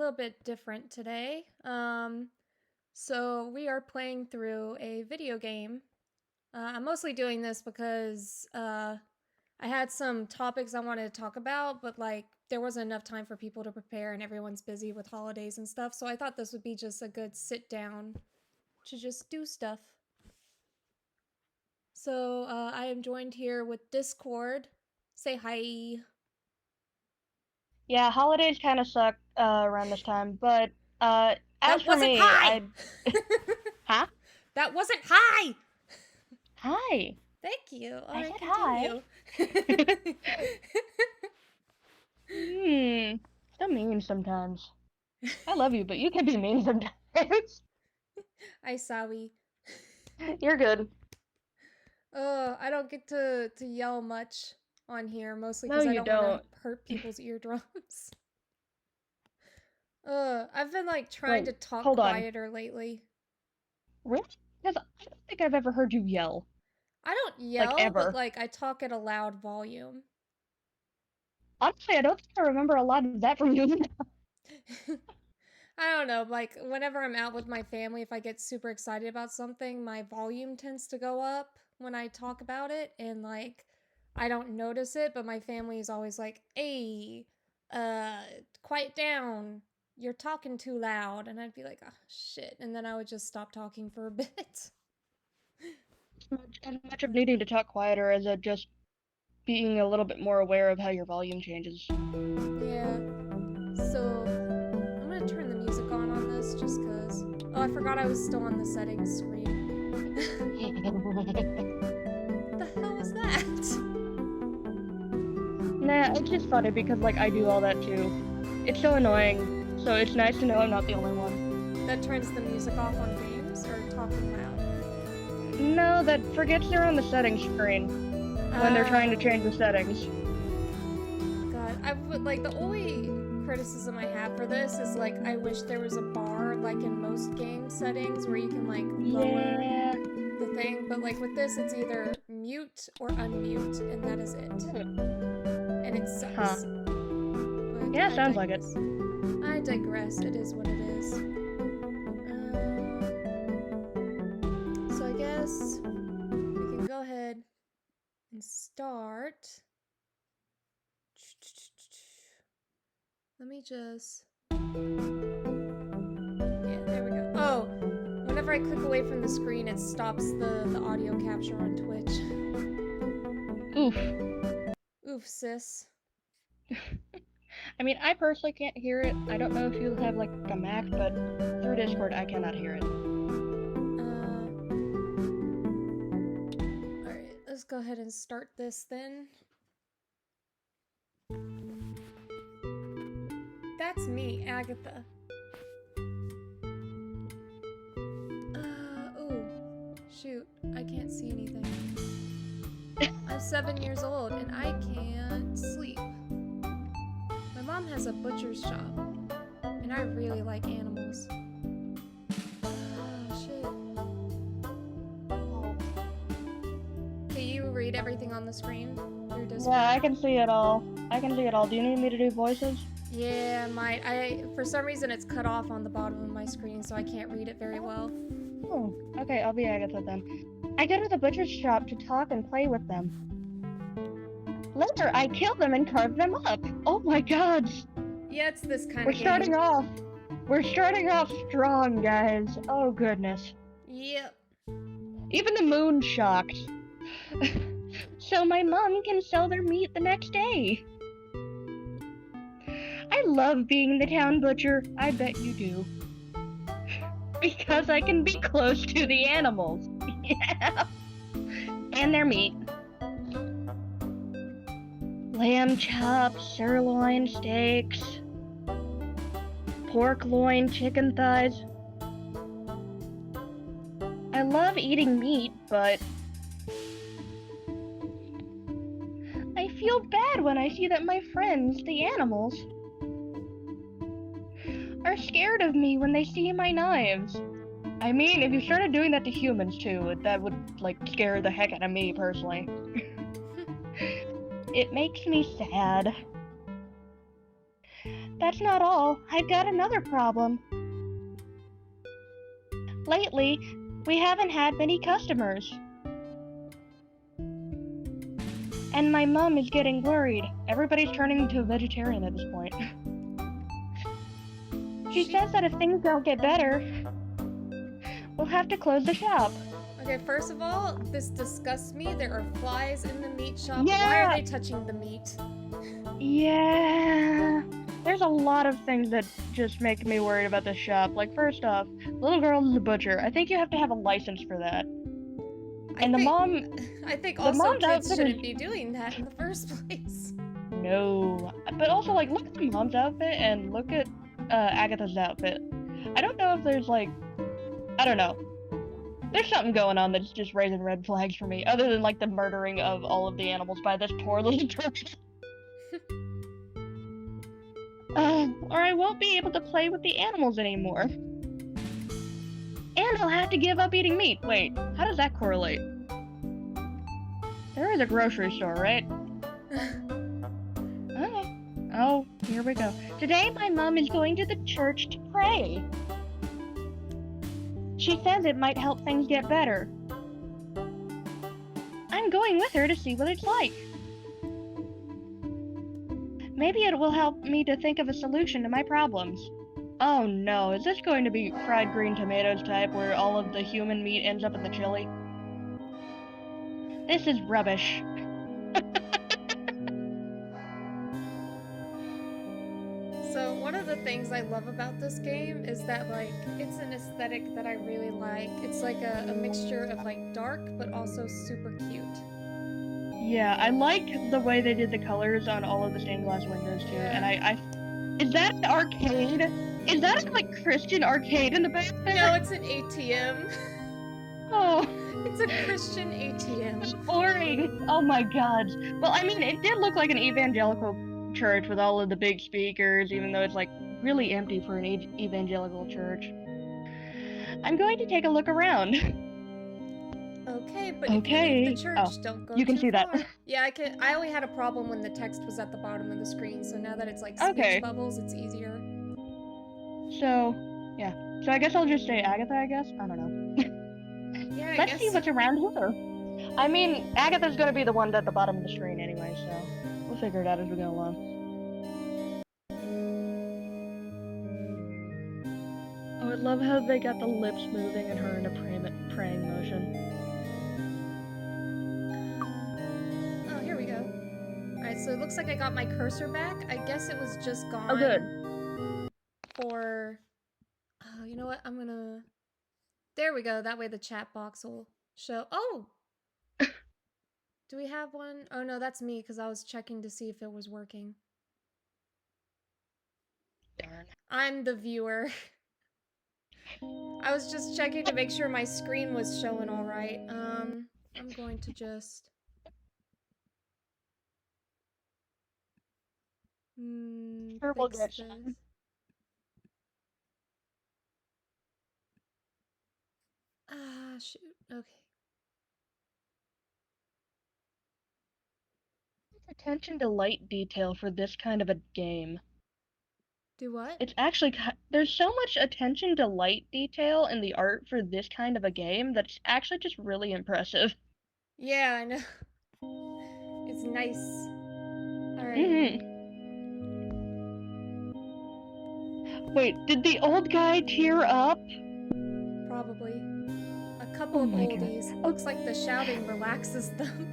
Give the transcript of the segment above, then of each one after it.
little bit different today. So we are playing through a video game. I'm mostly doing this because I had some topics I wanted to talk about, but like there wasn't enough time for people to prepare and everyone's busy with holidays and stuff. So I thought this would be just a good sit down to just do stuff. So I am joined here with Discord. Say hi. Yeah, holidays kind of suck around this time, but as That for wasn't me, hi! huh? That wasn't hi! Hi. Thank you. All I right, said hi. continue. Hmm. So mean sometimes. I love you, but you can be mean sometimes. I sorry. You're good. I don't get to yell much on here, mostly No, because I you don't want to don't. hurt people's eardrums. I've been like trying Wait, to talk hold on. quieter lately. Really? Because I don't think I've ever heard you yell. I don't Like, yell, but ever. like I talk at a loud volume. Honestly, I don't think I remember a lot of that from you. I don't know, like whenever I'm out with my family, if I get super excited about something, my volume tends to go up when I talk about it, and like I don't notice it, but my family is always like, "Hey, uh, quiet down. You're talking too loud." And I'd be like, "Oh, shit." And then I would just stop talking for a bit. As much of needing to talk quieter as just being a little bit more aware of how your volume changes. Yeah. So, I'm gonna turn the music on this just cuz. Oh, I forgot I was still on the settings screen. The hell was that? Nah, it's just funny because, like, I do all that too. It's so annoying, so it's nice to know I'm not the only one. That turns the music off on games or talking loud? No, that forgets they're on the settings screen when they're trying to change the settings. God, I would like the only criticism I have for this is like I wish there was a bar like in most game settings where you can like lower Yeah. the thing, but like with this it's either mute or unmute and that is it. And it Huh. sucks. But Yeah, sounds like it. I digress. It is what it is. So I guess we can go ahead and start. Let me just. Yeah, there we go. Oh, whenever I click away from the screen, it stops the audio capture on Twitch. Oof. Oof, sis. I mean, I personally can't hear it. I don't know if you have, like, a Mac, but through Discord, I cannot hear it. Alright, let's go ahead and start this then. That's me, Agatha. Oh, shoot. I can't see anything. I'm 7 years old and I can't sleep. My mom has a butcher's shop, and I really like animals. Oh, shit. Can you read everything on the screen through Discord? Yeah, I can see it all. I can see it all. Do you need me to do voices? Yeah, for some reason it's cut off on the bottom of my screen, so I can't read it very well. Oh, okay, I'll be Agatha then. I go to the butcher's shop to talk and play with them. Later, I kill them and carve them up. Oh my god! Yeah, it's this kind We're of game. We're starting off strong, guys. Oh goodness. Yep. Even the moon's shocked. So my mom can sell their meat the next day. I love being the town butcher. I bet you do. Because I can be close to the animals. Yeah. And their meat. Lamb chops, sirloin steaks, pork loin, chicken thighs. I love eating meat, but I feel bad when I see that my friends, the animals, are scared of me when they see my knives. I mean, if you started doing that to humans too, that would, like, scare the heck out of me, personally. It makes me sad. that's not all. I've got another problem. Lately, we haven't had many customers. And my mom is getting worried. Everybody's turning into a vegetarian at this point. She says that if things don't get better, we'll have to close the shop. Okay, first of all, this disgusts me. There are flies in the meat shop. Yeah. Why are they touching the meat? Yeah. There's a lot of things that just make me worried about this shop. Like, first off, little girl is a butcher. I think you have to have a license for that. I think also mom's kids outfit shouldn't is- be doing that in the first place. No. But also, like, look at the mom's outfit and look at Agatha's outfit. I don't know if there's, like, I don't know. There's something going on that's just raising red flags for me, other than, like, the murdering of all of the animals by this poor little turtle. Or I won't be able to play with the animals anymore. And I'll have to give up eating meat. Wait, how does that correlate? There is a grocery store, right? Okay. Oh, here we go. Today my mom is going to the church to pray. She says it might help things get better. I'm going with her to see what it's like. Maybe it will help me to think of a solution to my problems. Oh no, is this going to be fried green tomatoes type where all of the human meat ends up in the chili? This is rubbish. So one of the things I love about this game is that, like, it's an aesthetic that I really like. It's like a mixture of, like, dark but also super cute. Yeah, I like the way they did the colors on all of the stained glass windows too. Yeah. And I is that an arcade? Is that a, like, Christian arcade in the back there? No, it's an ATM. Oh. It's a Christian ATM. Boring. Oh my god. Well, I mean, it did look like an evangelical church with all of the big speakers, even though it's, like, really empty for an evangelical church. I'm going to take a look around. Okay, but if you leave the church, don't go you can too see far. that. Yeah, I only had a problem when the text was at the bottom of the screen, so now that it's like speech bubbles, it's easier. So, yeah. So I guess I'll just say Agatha, I guess? I don't know. Yeah, Let's see what's around here. I mean, Agatha's gonna be the one at the bottom of the screen anyway, so we'll figure it out as we go along. Oh, I love how they got the lips moving and her in a praying motion. Oh, here we go. Alright, so it looks like I got my cursor back. I guess it was just gone. Oh, good. For... Oh, you know what? I'm gonna... There we go. That way the chat box will show... Oh! Do we have one? Oh, no, that's me, because I was checking to see if it was working. Darn. I'm the viewer. I was just checking to make sure my screen was showing all right. I'm going to just... fix this. Ah, shoot. Okay. Attention to light detail for this kind of a game. Do what? It's actually, there's so much attention to light detail in the art for this kind of a game that's actually just really impressive. Yeah, I know. It's nice. Alright. Wait, did the old guy tear up? Probably. A couple of oldies. Looks like the shouting relaxes them.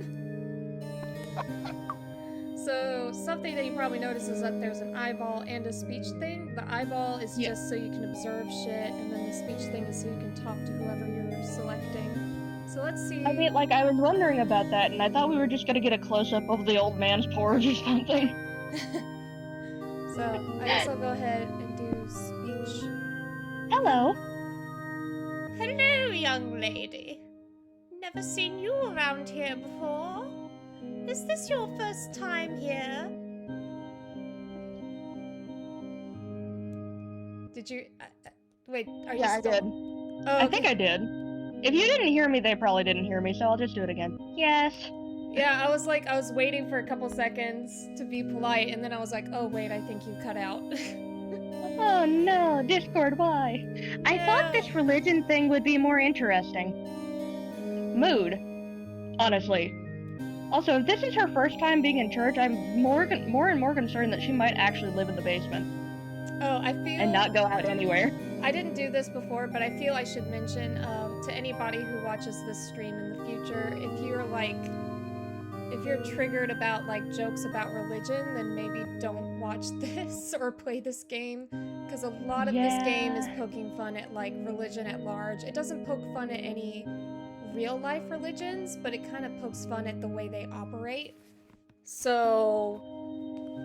So, something that you probably notice is that there's an eyeball and a speech thing. The eyeball is just so you can observe shit, and then the speech thing is so you can talk to whoever you're selecting. So let's see. I mean, like, I was wondering about that, and I thought we were just gonna get a close-up of the old man's pores or something. So, I guess I'll go ahead and do speech. Hello. Hello, young lady. Never seen you around here before. Is this your first time here? Did you... wait, are you still... I did. Oh, okay. I think I did. If you didn't hear me, they probably didn't hear me, so I'll just do it again. Yes. Yeah, I was waiting for a couple seconds to be polite, and then I was like, oh wait, I think you cut out. Oh no, Discord, why? I thought Yeah. this religion thing would be more interesting. Mood, honestly. Also, if this is her first time being in church, I'm more and more concerned that she might actually live in the basement. Oh, And not go out anywhere. I didn't do this before, but I feel I should mention to anybody who watches this stream in the future, if you're triggered about like jokes about religion, then maybe don't watch this or play this game, because a lot of this game is poking fun at like religion at large. It doesn't poke fun at any real life religions, but it kind of pokes fun at the way they operate. So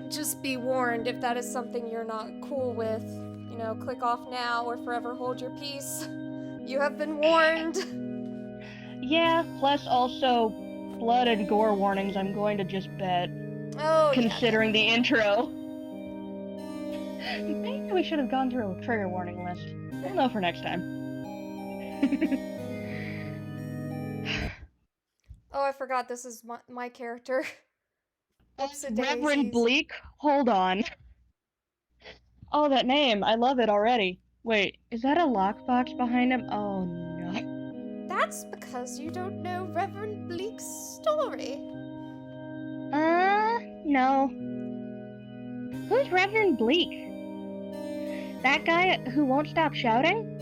just be warned, if that is something you're not cool with, you know, click off now or forever hold your peace. You have been warned. Yeah, plus also blood and gore warnings, I'm going to just bet. Oh, considering the intro. Maybe we should have gone through a trigger warning list. We'll know for next time. Oh, I forgot this is my character. Reverend Bleak? Hold on. Oh, that name. I love it already. Wait, is that a lockbox behind him? Oh, no. That's because you don't know Reverend Bleak's story. No. Who's Reverend Bleak? That guy who won't stop shouting?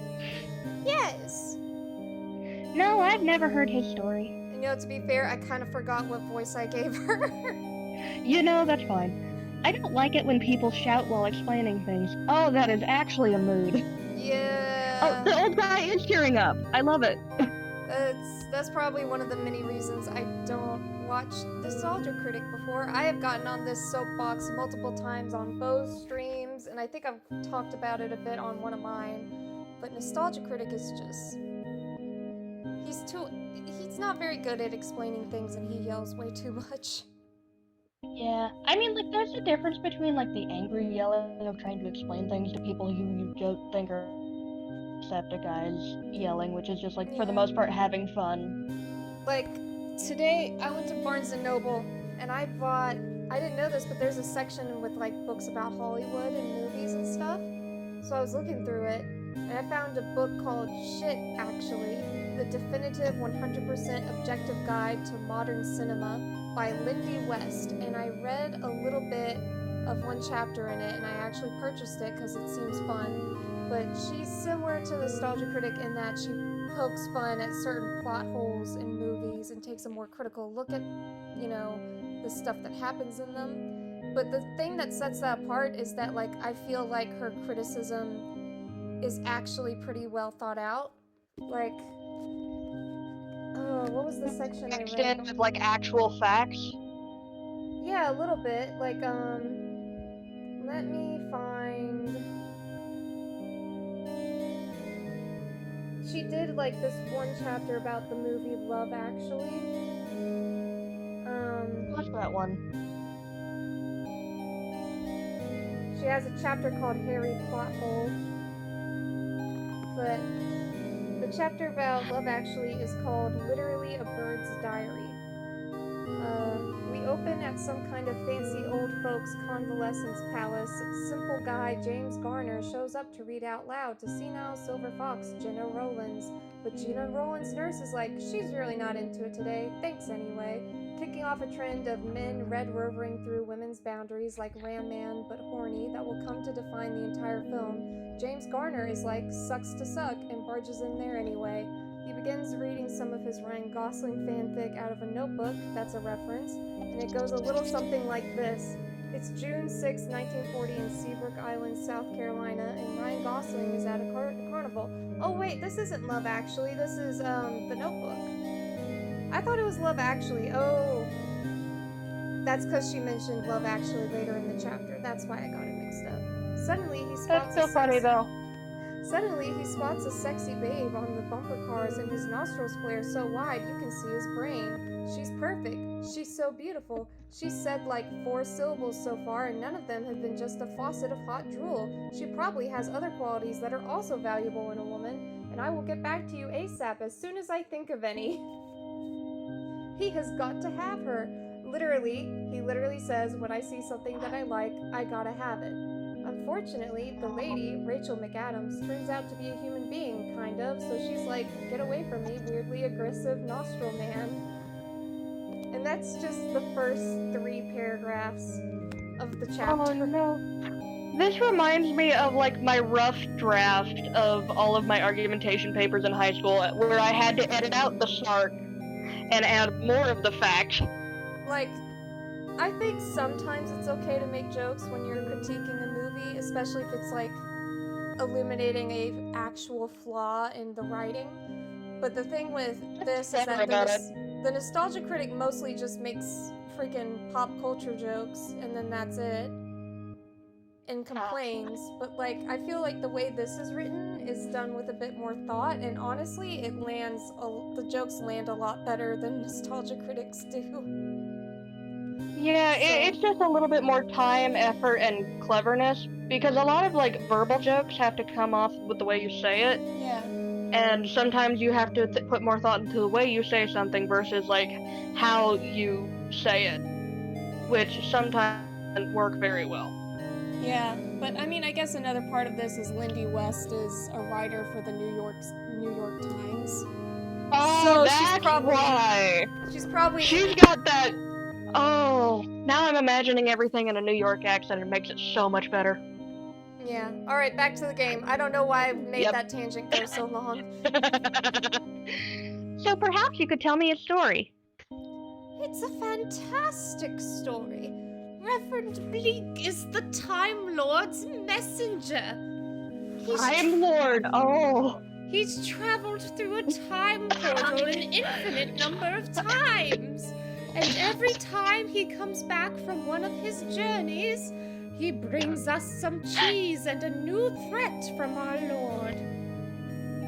Yes. No, I've never heard his story. You know, to be fair, I kind of forgot what voice I gave her. You know, that's fine. I don't like it when people shout while explaining things. Oh, that is actually a mood. Yeah. Oh, the old guy is cheering up. I love it. That's probably one of the many reasons I don't watch Nostalgia Critic before. I have gotten on this soapbox multiple times on Bo's streams, and I think I've talked about it a bit on one of mine. But Nostalgia Critic is just... He's not very good at explaining things, and he yells way too much. Yeah, I mean, like, there's a difference between, like, the angry yelling of trying to explain things to people who you don't think are Decepticons yelling, which is just, like, for the most part, having fun. Like, today, I went to Barnes & Noble, and I didn't know this, but there's a section with, like, books about Hollywood and movies and stuff. So I was looking through it, and I found a book called Shit, Actually, The Definitive 100% Objective Guide to Modern Cinema by Lindy West, and I read a little bit of one chapter in it, and I actually purchased it because it seems fun. But she's similar to Nostalgia Critic in that she pokes fun at certain plot holes in movies and takes a more critical look at, you know, the stuff that happens in them. But the thing that sets that apart is that, like, I feel like her criticism is actually pretty well thought out. Like, what was the section I read? With, like, actual facts? Yeah, a little bit. Like, let me find... She did, like, this one chapter about the movie Love Actually. What's that one? She has a chapter called Harry Plot Hole. But the chapter about Love Actually is called Literally a Bird's Diary. We open at some kind of fancy old folks' convalescence palace. Simple guy James Garner shows up to read out loud to senile silver fox Gina Rowlands. But Gina Rowlands' nurse is like, she's really not into it today, thanks anyway. Kicking off a trend of men red rovering through women's boundaries like Ram Man but horny that will come to define the entire film. James Garner is like, sucks to suck, and barges in there anyway. He begins reading some of his Ryan Gosling fanfic out of a notebook, that's a reference, and it goes a little something like this. It's June 6, 1940 in Seabrook Island, South Carolina, and Ryan Gosling is at a carnival. Oh wait, this isn't Love Actually, this is, The Notebook. I thought it was Love Actually. Oh, that's because she mentioned Love Actually later in the chapter. That's why I got it mixed up. Suddenly, he spots a sexy babe on the bumper cars, and his nostrils flare so wide you can see his brain. She's perfect. She's so beautiful. She's said like 4 syllables so far, and none of them have been just a faucet of hot drool. She probably has other qualities that are also valuable in a woman, and I will get back to you ASAP as soon as I think of any. He has got to have her. He literally says, when I see something that I like, I gotta have it. Unfortunately, the lady, Rachel McAdams, turns out to be a human being, kind of, so she's like, get away from me, weirdly aggressive nostril man. And that's just the first 3 paragraphs of the chapter. Oh no. This reminds me of like my rough draft of all of my argumentation papers in high school where I had to edit out the snark and add more of the facts. Like, I think sometimes it's okay to make jokes when you're critiquing a movie, especially if it's like illuminating a actual flaw in the writing. But the thing with this is that the nostalgia critic mostly just makes freaking pop culture jokes and then that's it. And complains, but like I feel like the way this is written is done with a bit more thought, and honestly, the jokes land a lot better than nostalgia critics do. Yeah, it's just a little bit more time, effort, and cleverness, because a lot of like verbal jokes have to come off with the way you say it. Yeah. And sometimes you have to put more thought into the way you say something versus like how you say it, which sometimes doesn't work very well. Yeah, but I mean, I guess another part of this is Lindy West is a writer for the New York Times. Oh, so that's why. She's got that. Oh, now I'm imagining everything in a New York accent. It makes it so much better. Yeah. All right, back to the game. I don't know why I made that tangent go so long. So perhaps you could tell me a story. It's a fantastic story. Reverend Bleak is the Time Lord's messenger. Time Lord, oh. He's traveled through a time portal an infinite number of times. And every time he comes back from one of his journeys, he brings us some cheese and a new threat from our Lord.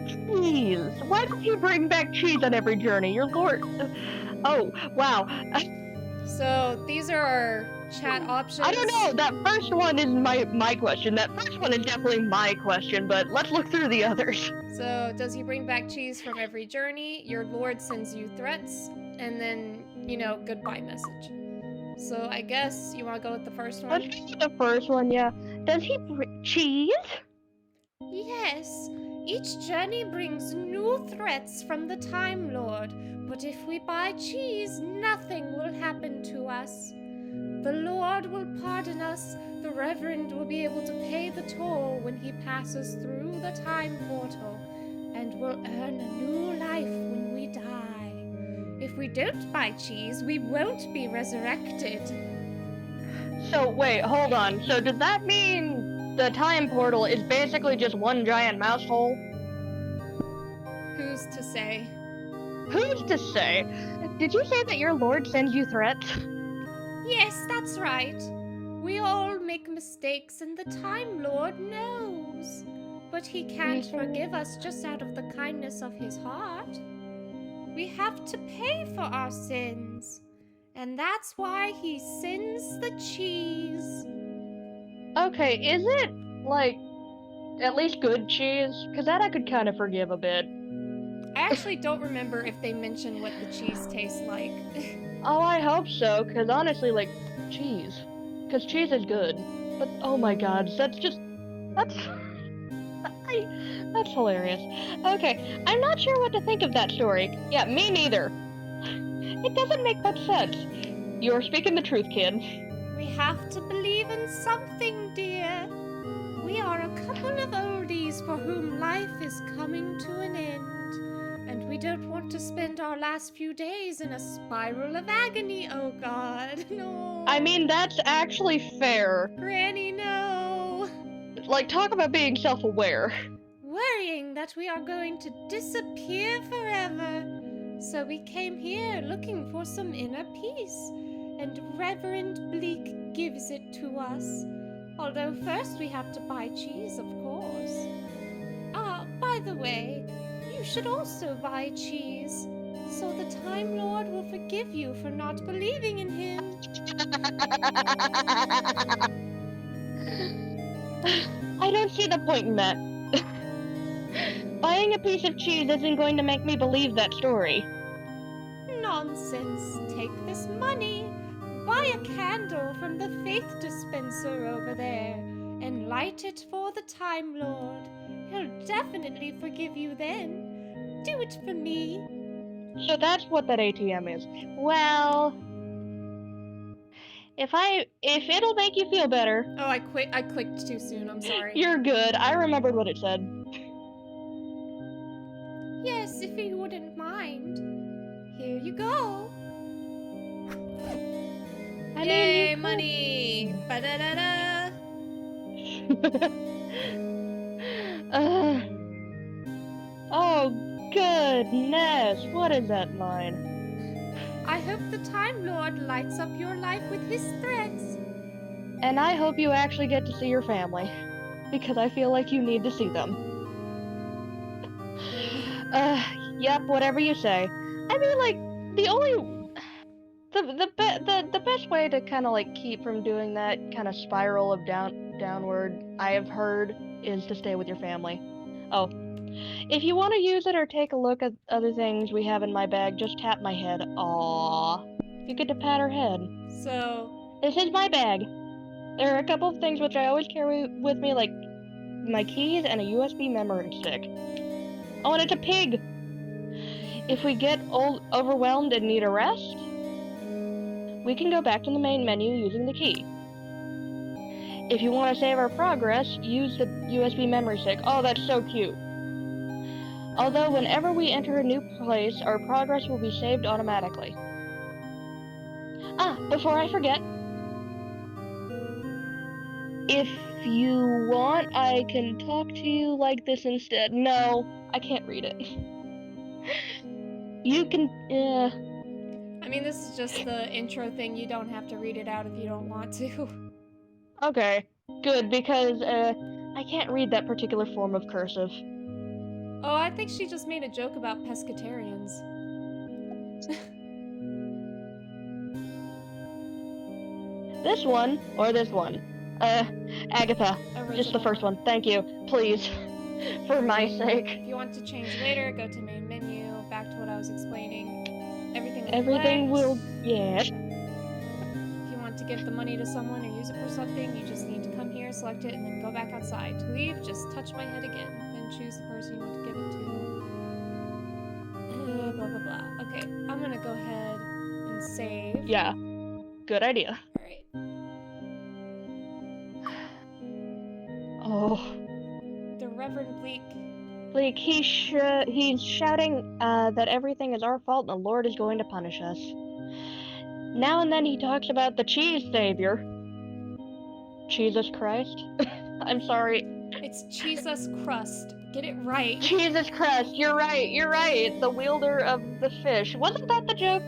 Cheese? Why does he bring back cheese on every journey? Your Lord... Oh, wow. So, these are our chat options. I don't know, that first one is my question. That first one is definitely my question, but let's look through the others. So, does he bring back cheese from every journey? Your Lord sends you threats, and then, goodbye message. So, I guess you want to go with the first one? Let's go with the first one, yeah. Does he bring cheese? Yes. Each journey brings new threats from the Time Lord, but if we buy cheese, nothing will happen to us. The Lord will pardon us, the Reverend will be able to pay the toll when he passes through the time portal, and will earn a new life when we die. If we don't buy cheese, we won't be resurrected. So, wait, hold on. So does that mean the time portal is basically just one giant mouse hole? Who's to say? Who's to say? Did you say that your Lord sends you threats? Yes, that's right. We all make mistakes and the Time Lord knows. But he can't forgive us just out of the kindness of his heart. We have to pay for our sins. And that's why he sends the cheese. Okay, is it, like, at least good cheese? Because that I could kind of forgive a bit. I actually don't remember if they mention what the cheese tastes like. Oh, I hope so, because honestly, like, cheese. Because cheese is good. But, oh my god, that's hilarious. Okay, I'm not sure what to think of that story. Yeah, me neither. It doesn't make much sense. You're speaking the truth, kid. We have to believe in something, dear. We are a couple of oldies for whom life is coming to an end. And we don't want to spend our last few days in a spiral of agony, oh God, no. I mean, that's actually fair. Granny, no. Like, talk about being self-aware. Worrying that we are going to disappear forever. So we came here looking for some inner peace, and Reverend Bleak gives it to us. Although first we have to buy cheese, of course. By the way, you should also buy cheese, so the Time Lord will forgive you for not believing in him. I don't see the point in that. Buying a piece of cheese isn't going to make me believe that story. Not nonsense. Take this money, buy a candle from the faith dispenser over there, and light it for the Time Lord. He'll definitely forgive you then. Do it for me. So that's what that ATM is. Well, if it'll make you feel better. Oh, I clicked too soon. I'm sorry. You're good. I remembered what it said. Yes, if you wouldn't mind. Here you go. Yay, money! Ba-da-da-da! Oh, goodness. What is that line? I hope the Time Lord lights up your life with his threats. And I hope you actually get to see your family. Because I feel like you need to see them. Yep, whatever you say. I mean, like, the only... The best way to kind of, like, keep from doing that kind of spiral of downward, I have heard, is to stay with your family. Oh. If you want to use it or take a look at other things we have in my bag, just tap my head. Aww. You get to pat her head. So... This is my bag. There are a couple of things which I always carry with me, like my keys and a USB memory stick. Oh, and it's a pig! If we get overwhelmed and need a rest, we can go back to the main menu using the key. If you want to save our progress, use the USB memory stick. Oh, that's so cute. Although whenever we enter a new place, our progress will be saved automatically. Ah, before I forget, if you want, I can talk to you like this instead. No, I can't read it. You can, I mean, this is just the intro thing. You don't have to read it out if you don't want to. Okay, good, because, I can't read that particular form of cursive. Oh, I think she just made a joke about pescatarians. This one, or this one? Agatha. Original. Just the first one. Thank you. Please. For my sake. If you want to change later, go to main menu, back to what I was explaining. Everything will... yeah. If you want to give the money to someone or use it for something, you just need to come here, select it, and then go back outside. To leave, just touch my head again. Then choose the person you want to give it to. Blah, blah, blah. Okay, I'm gonna go ahead and save. Yeah. Good idea. Alright. Oh. The Reverend Bleak. Like, he's shouting that everything is our fault and the Lord is going to punish us. Now and then he talks about the cheese savior. Jesus Christ? I'm sorry. It's Jesus Crust. Get it right. Jesus Christ, you're right. The wielder of the fish. Wasn't that the joke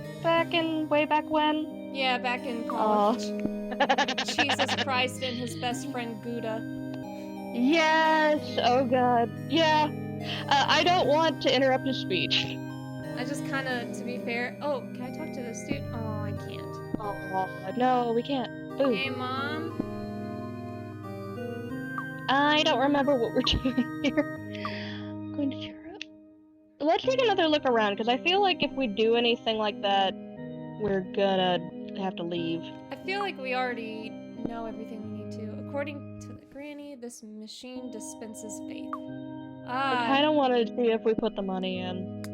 way back when? Yeah, back in college. Jesus Christ and his best friend Gouda. Yes, oh god. Yeah. I don't want to interrupt his speech. I just kinda, to be fair... Oh, can I talk to this dude? Oh, I can't. Oh, no, we can't. Ooh. Hey, Mom. I don't remember what we're doing here. I'm going to cheer up. Let's take another look around, because I feel like if we do anything like that, we're gonna have to leave. I feel like we already know everything we need to. According to the granny, this machine dispenses faith. I kind of want to see if we put the money in.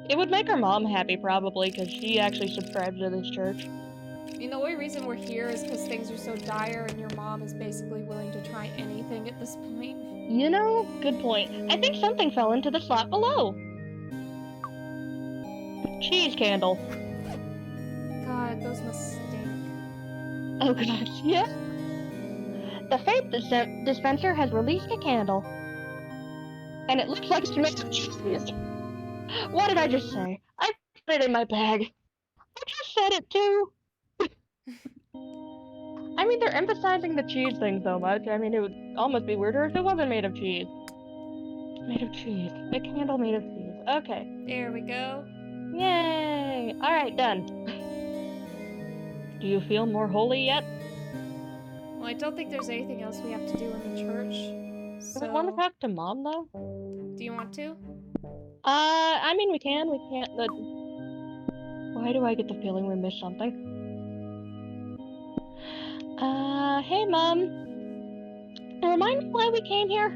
It would make our mom happy, probably, because she actually subscribes to this church. I mean, the only reason we're here is because things are so dire and your mom is basically willing to try anything at this point. You know, good point. I think something fell into the slot below. Cheese candle. God, those must stink. Oh gosh, yeah. The faith dispenser has released a candle. And it looks like it's made of cheese. What did I just say? I put it in my bag. I just said it too. I mean, they're emphasizing the cheese thing so much. I mean, it would almost be weirder if it wasn't made of cheese. Made of cheese. A candle made of cheese. Okay. There we go. Yay! Alright, done. Do you feel more holy yet? Well, I don't think there's anything else we have to do in the church. Do we want to talk to Mom, though? Do you want to? I mean, we can't. Why do I get the feeling we missed something? Hey, Mom. Remind me why we came here?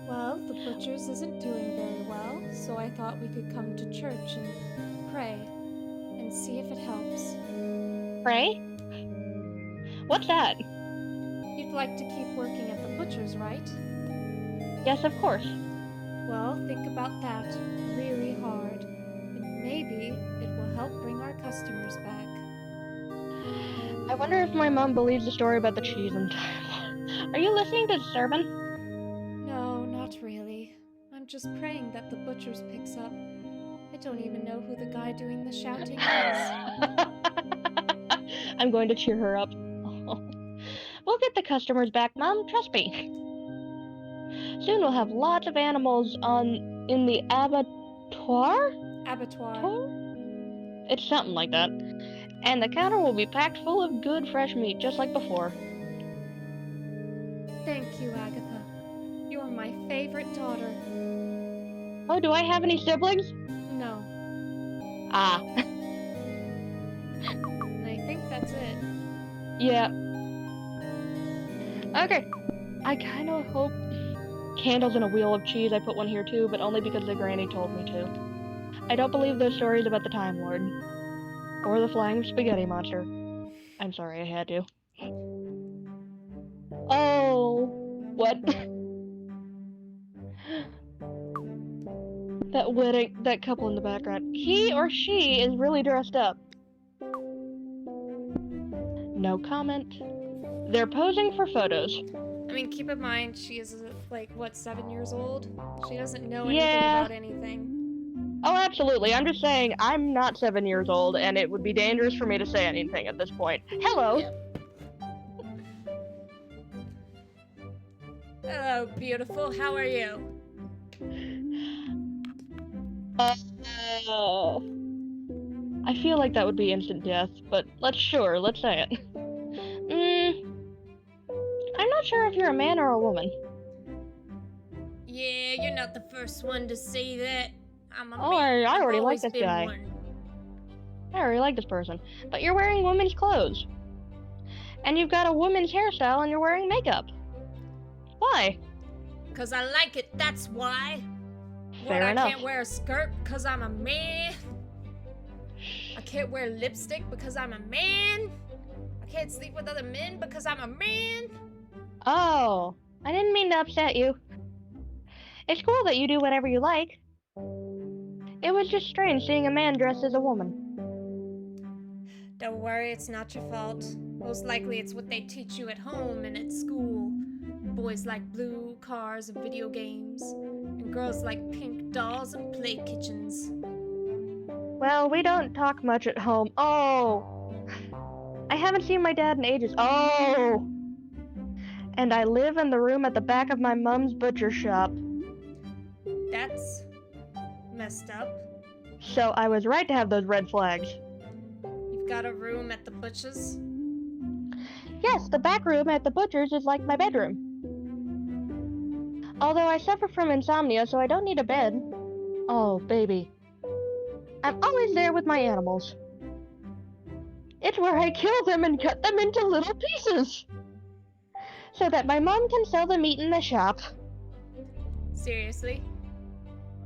Well, the butcher's isn't doing very well, so I thought we could come to church and pray and see if it helps. Pray? What's that? You'd like to keep working at the butcher's, right? Yes, of course. Well, think about that really hard, and maybe it will help bring our customers back. I wonder if my mom believes the story about the cheese and Are you listening to the sermon? No, not really. I'm just praying that the butcher's picks up. I don't even know who the guy doing the shouting is. I'm going to cheer her up. We'll get the customers back, Mom. Trust me. Soon we'll have lots of animals in the abattoir? Abattoir. It's something like that. And the counter will be packed full of good fresh meat, just like before. Thank you, Agatha. You're my favorite daughter. Oh, do I have any siblings? No. Ah. And I think that's it. Yeah. Okay. I kind of hope candles and a wheel of cheese. I put one here too, but only because the granny told me to. I don't believe those stories about the Time Lord. Or the flying spaghetti monster. I'm sorry, I had to. Oh, what? that couple in the background. He or she is really dressed up. No comment. They're posing for photos. I mean, keep in mind, she is, 7 years old? She doesn't know anything about anything. Oh, absolutely. I'm just saying, I'm not 7 years old, and it would be dangerous for me to say anything at this point. Hello! Hello, beautiful. How are you? I feel like that would be instant death, but let's say it. I'm not sure if you're a man or a woman. Yeah, you're not the first one to say that. I'm a man. I already like this guy. One. I already like this person. But you're wearing women's clothes. And you've got a woman's hairstyle and you're wearing makeup. Why? 'Cause I like it, that's why. Fair enough. I can't wear a skirt because I'm a man. I can't wear lipstick because I'm a man. I can't sleep with other men because I'm a man. Oh, I didn't mean to upset you. It's cool that you do whatever you like. It was just strange seeing a man dressed as a woman. Don't worry, it's not your fault. Most likely it's what they teach you at home and at school. Boys like blue cars and video games, and girls like pink dolls and play kitchens. Well, we don't talk much at home. Oh, I haven't seen my dad in ages. Oh, and I live in the room at the back of my mom's butcher shop. That's messed up. So I was right to have those red flags. You've got a room at the butcher's? Yes, the back room at the butcher's is like my bedroom. Although I suffer from insomnia, so I don't need a bed. Oh, baby. I'm always there with my animals. It's where I kill them and cut them into little pieces. So that my mom can sell the meat in the shop. Seriously?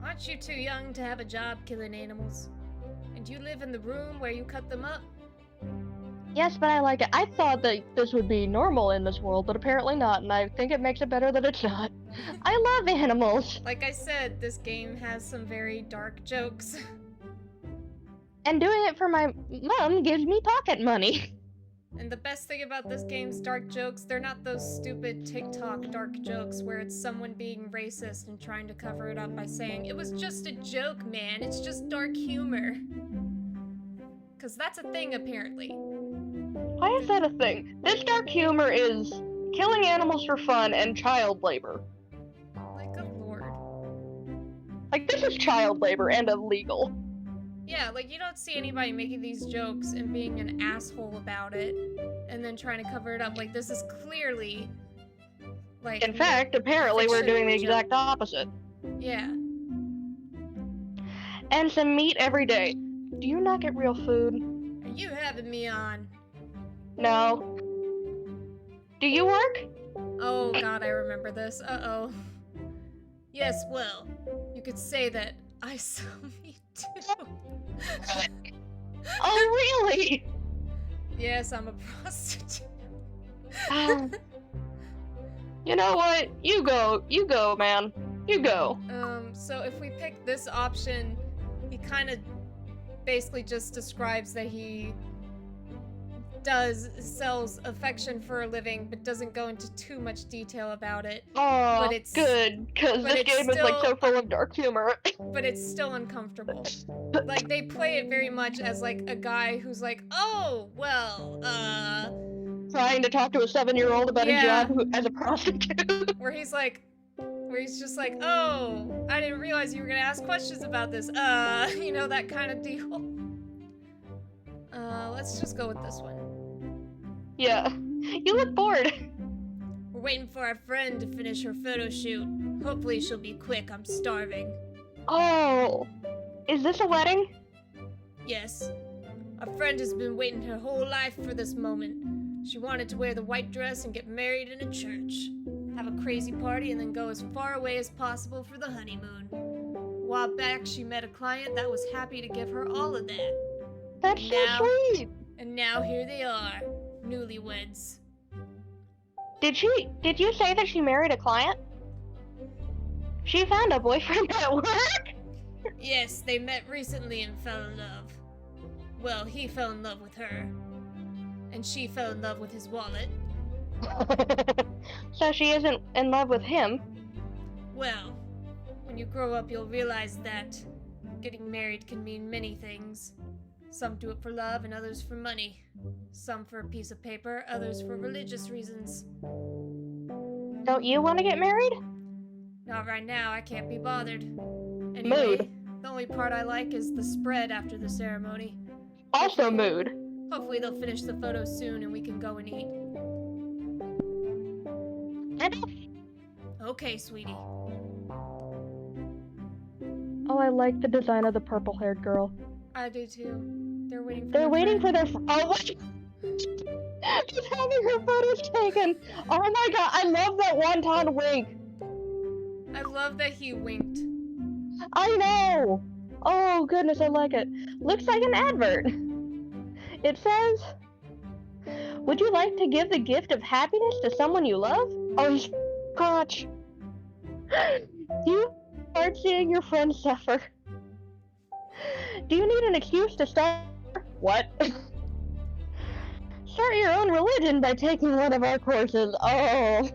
Aren't you too young to have a job killing animals? And you live in the room where you cut them up? Yes, but I like it. I thought that this would be normal in this world, but apparently not, and I think it makes it better that it's not. I love animals. Like I said, this game has some very dark jokes. And doing it for my mom gives me pocket money. And the best thing about this game's dark jokes, they're not those stupid TikTok dark jokes where it's someone being racist and trying to cover it up by saying, it was just a joke, man, it's just dark humor. Because that's a thing, apparently. Why is that a thing? This dark humor is killing animals for fun and child labor. Like, good lord. Like, this is child labor and illegal. Yeah, like, you don't see anybody making these jokes and being an asshole about it, and then trying to cover it up. Like, this is clearly, like... In fact, apparently we're doing the exact opposite. Yeah. and some meat every day. Do you not get real food? Are you having me on? No. Do you work? Oh god, I remember this. Uh-oh. Yes, well, you could say that I sell meat too. Oh, really? Yes, I'm a prostitute. You know what? You go, man. You go. So if we pick this option, he kind of basically just describes that he sells affection for a living, but doesn't go into too much detail about it. Oh, But it's good, because but this it's game is like so still full of dark humor. but it's still uncomfortable. Like, they play it very much as like a guy who's like, oh, well, Trying to talk to a 7-year-old about yeah. a job as a prostitute. where he's just like, oh, I didn't realize you were gonna ask questions about this. You know, that kind of deal. Let's just go with this one. Yeah. You look bored. We're waiting for our friend to finish her photo shoot. Hopefully she'll be quick, I'm starving. Oh. Is this a wedding? Yes. Our friend has been waiting her whole life for this moment. She wanted to wear the white dress and get married in a church. Have a crazy party and then go as far away as possible for the honeymoon. A while back, she met a client that was happy to give her all of that. That's so sweet. And now here they are, newlyweds. Did you say that she married a client? She found a boyfriend at work? Yes, they met recently and fell in love. Well, he fell in love with her. And she fell in love with his wallet. So she isn't in love with him. Well, when you grow up, you'll realize that getting married can mean many things. Some do it for love and others for money. Some for a piece of paper, others for religious reasons. Don't you want to get married? Not right now, I can't be bothered. Anyway, Mood. the only part I like is the spread after the ceremony. Also mood. Hopefully they'll finish the photos soon and we can go and eat. Okay, sweetie. Oh, I like the design of the purple-haired girl. I do too. They're waiting for They're waiting for friend. their. Oh, what? She's having her photos taken. Oh my god, I love that one-time wink. I love that he winked. I know. Oh goodness, I like it. Looks like an advert. It says, "Would you like to give the gift of happiness to someone you love?" Oh, he's crotch. You start seeing your friends suffer. Do you need an excuse to start? What? Start your own religion by taking one of our courses. Oh.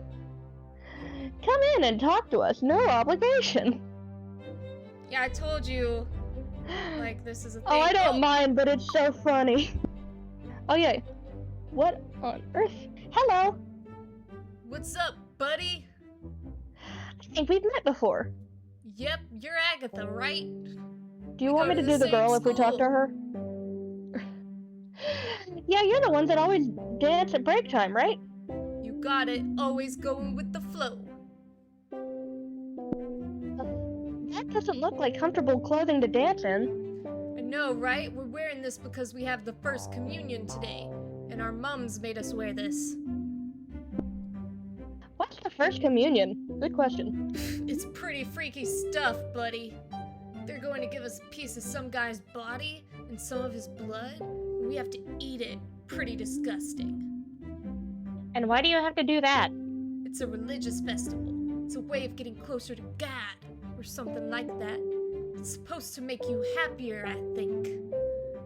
Come in and talk to us. No obligation. Yeah, I told you. Like, this is a thing. Oh, I don't mind, but it's so funny. Oh, yeah. What on earth? Hello. What's up, buddy? I think we've met before. Yep, you're Agatha, right? Do you want me to do the girl if we talk to her? Yeah, you're the ones that always dance at break time, right? You got it. Always going with the flow. That doesn't look like comfortable clothing to dance in. I know, right? We're wearing this because we have the first communion today, and our mums made us wear this. What's the first communion? Good question. It's pretty freaky stuff, buddy. They're going to give us a piece of some guy's body and some of his blood, and we have to eat it. Pretty disgusting. And why do you have to do that? It's a religious festival. It's a way of getting closer to God, or something like that. It's supposed to make you happier, I think.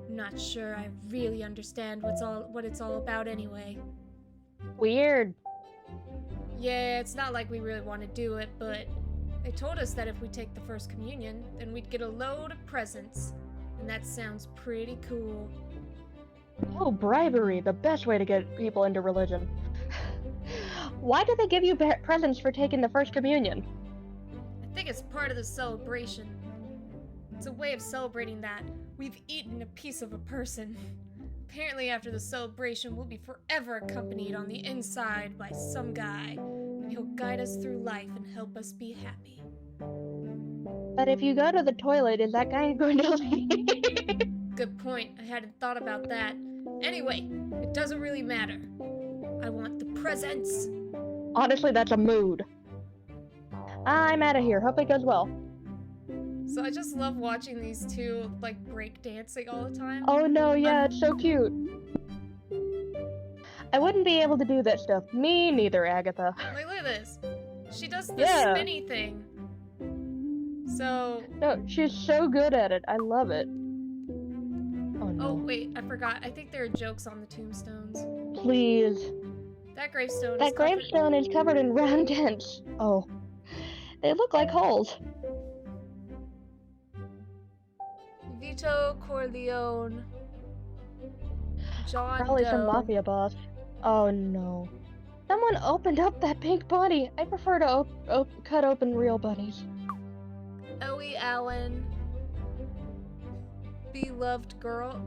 I'm not sure I really understand what it's all about anyway. Weird. Yeah, it's not like we really want to do it, but they told us that if we take the first communion, then we'd get a load of presents. And that sounds pretty cool. Oh, bribery, the best way to get people into religion. Why do they give you presents for taking the first communion? I think it's part of the celebration. It's a way of celebrating that we've eaten a piece of a person. Apparently after the celebration, we'll be forever accompanied on the inside by some guy, and he'll guide us through life and help us be happy. But if you go to the toilet, is that guy going to leave? Good point. I hadn't thought about that. Anyway, it doesn't really matter. I want the presents. Honestly, that's a mood. I'm out of here. Hope it goes well. So I just love watching these two like break dancing all the time. Oh no, yeah, it's so cute. I wouldn't be able to do that stuff. Me neither, Agatha. Like, look at this. She does the Yeah. spinny thing. So. No, she's so good at it. I love it. Oh no. Oh, wait, I forgot. I think there are jokes on the tombstones. Please. That gravestone That gravestone is covered in round dents. Oh. They look like holes. Vito Corleone. John Probably Doe. some mafia boss. Oh no. Someone opened up that pink bunny. I prefer to cut open real bunnies. Ellie Allen. Beloved girl.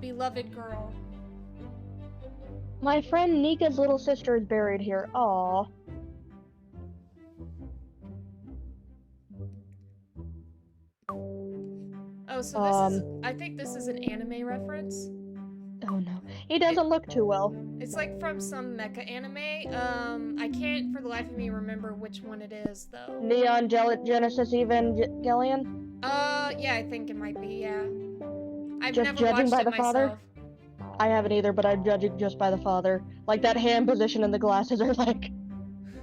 My friend Nika's little sister is buried here. Aww. Oh, so this is. I think this is an anime reference. Oh no. He doesn't look too well. It's like from some mecha anime. I can't for the life of me remember which one it is though. Neon Genesis Evangelion? Yeah, I think it might be, yeah. I've Just never judging watched by it the father? myself. I haven't either, but I'm judging just by the father. Like, that hand position and the glasses are like,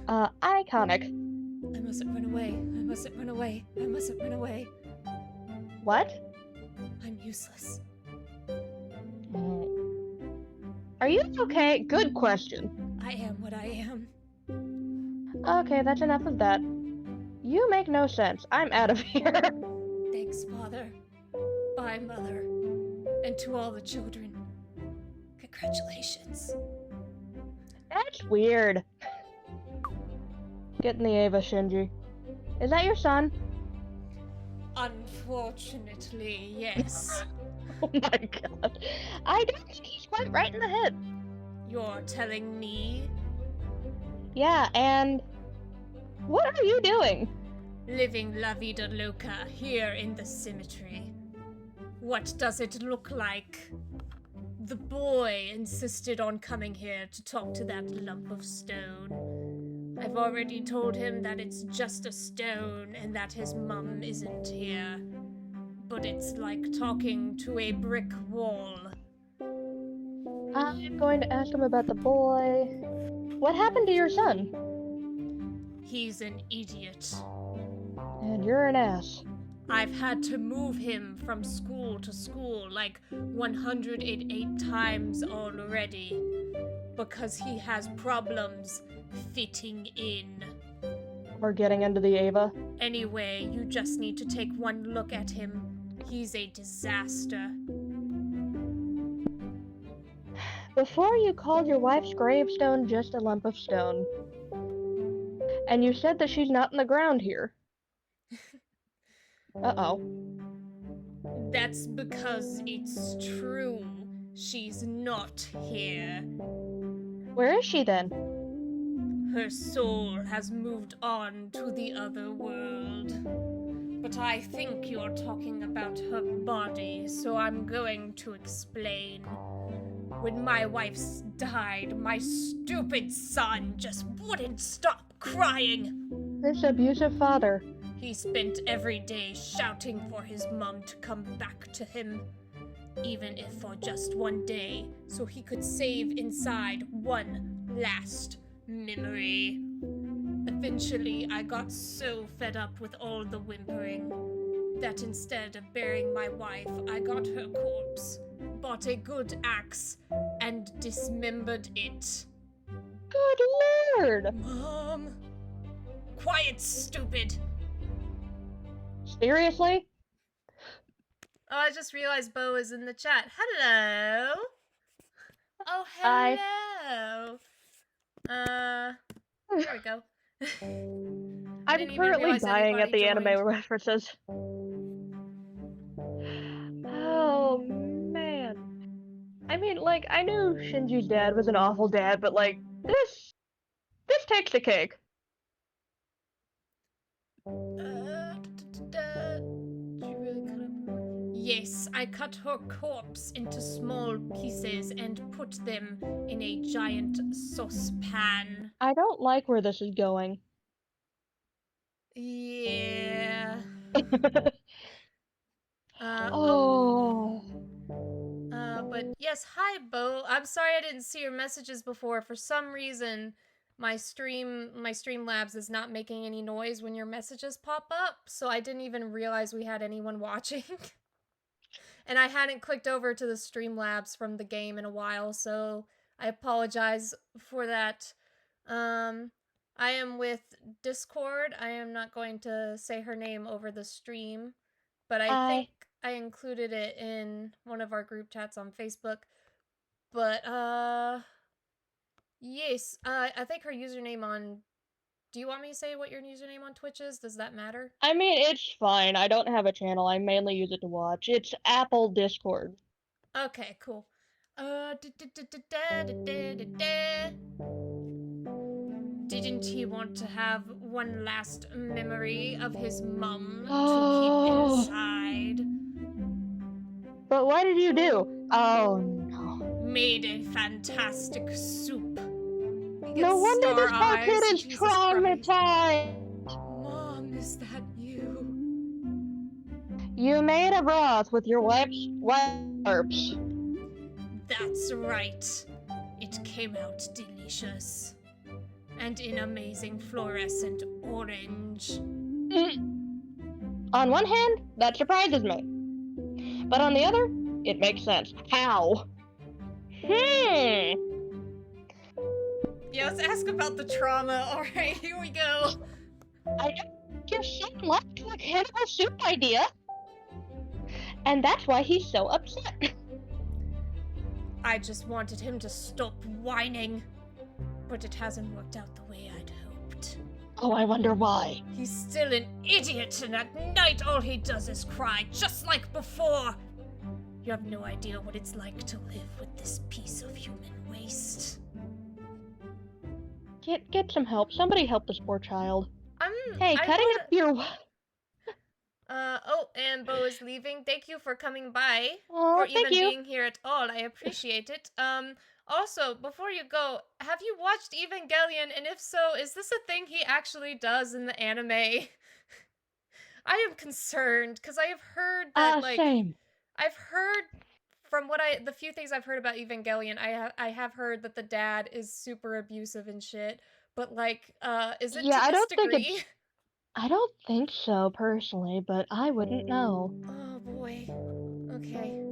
iconic. I mustn't run away. I mustn't run away. I mustn't run away. What? I'm useless. Are you okay? Good question. I am what I am. Okay, that's enough of that. You make no sense. I'm out of here. Thanks, Father. Bye, Mother. And to all the children, congratulations. That's weird. Get in the Ava, Shinji. Is that your son? Unfortunately, yes. Oh my god. I don't think he's quite right in the head. You're telling me? Yeah, and what are you doing? Living La Vida Loca here in the cemetery. What does it look like? The boy insisted on coming here to talk to that lump of stone. I've already told him that it's just a stone and that his mum isn't here. But it's like talking to a brick wall. I'm going to ask him about the boy. What happened to your son? He's an idiot. And you're an ass. I've had to move him from school to school like 108 times already because he has problems fitting in. Or getting into the Ava. Anyway, you just need to take one look at him. He's a disaster. Before you called your wife's gravestone just a lump of stone. And you said that she's not in the ground here. Uh-oh. That's because it's true. She's not here. Where is she then? Her soul has moved on to the other world. But I think you're talking about her body, so I'm going to explain. When my wife died, my stupid son just wouldn't stop crying. This abusive father. He spent every day shouting for his mum to come back to him, even if for just one day, so he could save inside one last memory. Eventually, I got so fed up with all the whimpering that instead of burying my wife, I got her corpse, bought a good axe, and dismembered it. Good lord! Mom! Quiet, stupid! Seriously? Oh, I just realized Bo is in the chat. Hello! Oh, Hi. hello! There we go. I'm didn't even currently realize dying at anybody the anime joined. references. Oh, man. I mean, like, I knew Shinji's dad was an awful dad, but, like, this takes the cake. Yes, I cut her corpse into small pieces and put them in a giant saucepan. I don't like where this is going. Yeah. Oh. But yes, hi, Bo. I'm sorry I didn't see your messages before. For some reason, my Streamlabs is not making any noise when your messages pop up, so I didn't even realize we had anyone watching. And I hadn't clicked over to the Streamlabs from the game in a while, so I apologize for that. Um, I am with Discord. I am not going to say her name over the stream, but I think Hi. I included it in one of our group chats on Facebook. But yes, I think her username on. Do you want me to say what your username on Twitch is? Does that matter? I mean, it's fine. I don't have a channel. I mainly use it to watch. It's Apple Discord. Okay, cool. Didn't he want to have one last memory of his mum to keep Oh. inside? But what did you do? Oh no. Made a fantastic soup. We get No wonder star this poor kid eyes. is Jesus Christ. traumatized. Mom, is that you? You made a broth with your wife's corpse. That's right. It came out delicious. And in amazing fluorescent orange. On one hand, that surprises me. But on the other, it makes sense. How? Yeah, let's ask about the trauma. Alright, here we go. I your son left with cannibal soup idea. And that's why he's so upset. I just wanted him to stop whining. But it hasn't worked out the way I'd hoped. Oh, I wonder why. He's still an idiot, and at night all he does is cry, just like before. You have no idea what it's like to live with this piece of human waste. Get some help. Somebody help this poor child. Hey, I cutting wanna... up your... Oh, and Bo is leaving. Thank you for coming by. Oh, For thank even you. being here at all. I appreciate it. Also, before you go, have you watched Evangelion? And if so, is this a thing he actually does in the anime? I am concerned, because I have heard that, Same. I've heard from the few things I've heard about Evangelion, I have heard that the dad is super abusive and shit. But is it Yeah, to I this don't think degree? it's... I don't think so, personally, but I wouldn't know. Oh boy. Okay.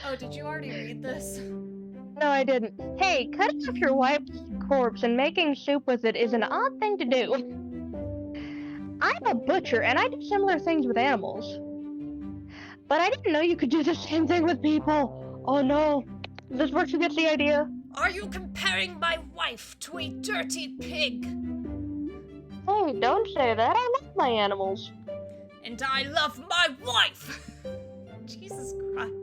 Oh, did you already read this? No, I didn't. Hey, cutting up your wife's corpse and making soup with it is an odd thing to do. I'm a butcher, and I do similar things with animals. But I didn't know you could do the same thing with people. Oh no. Is this where she gets the idea? Are you comparing my wife to a dirty pig? Hey, don't say that. I love my animals. And I love my wife! Jesus Christ.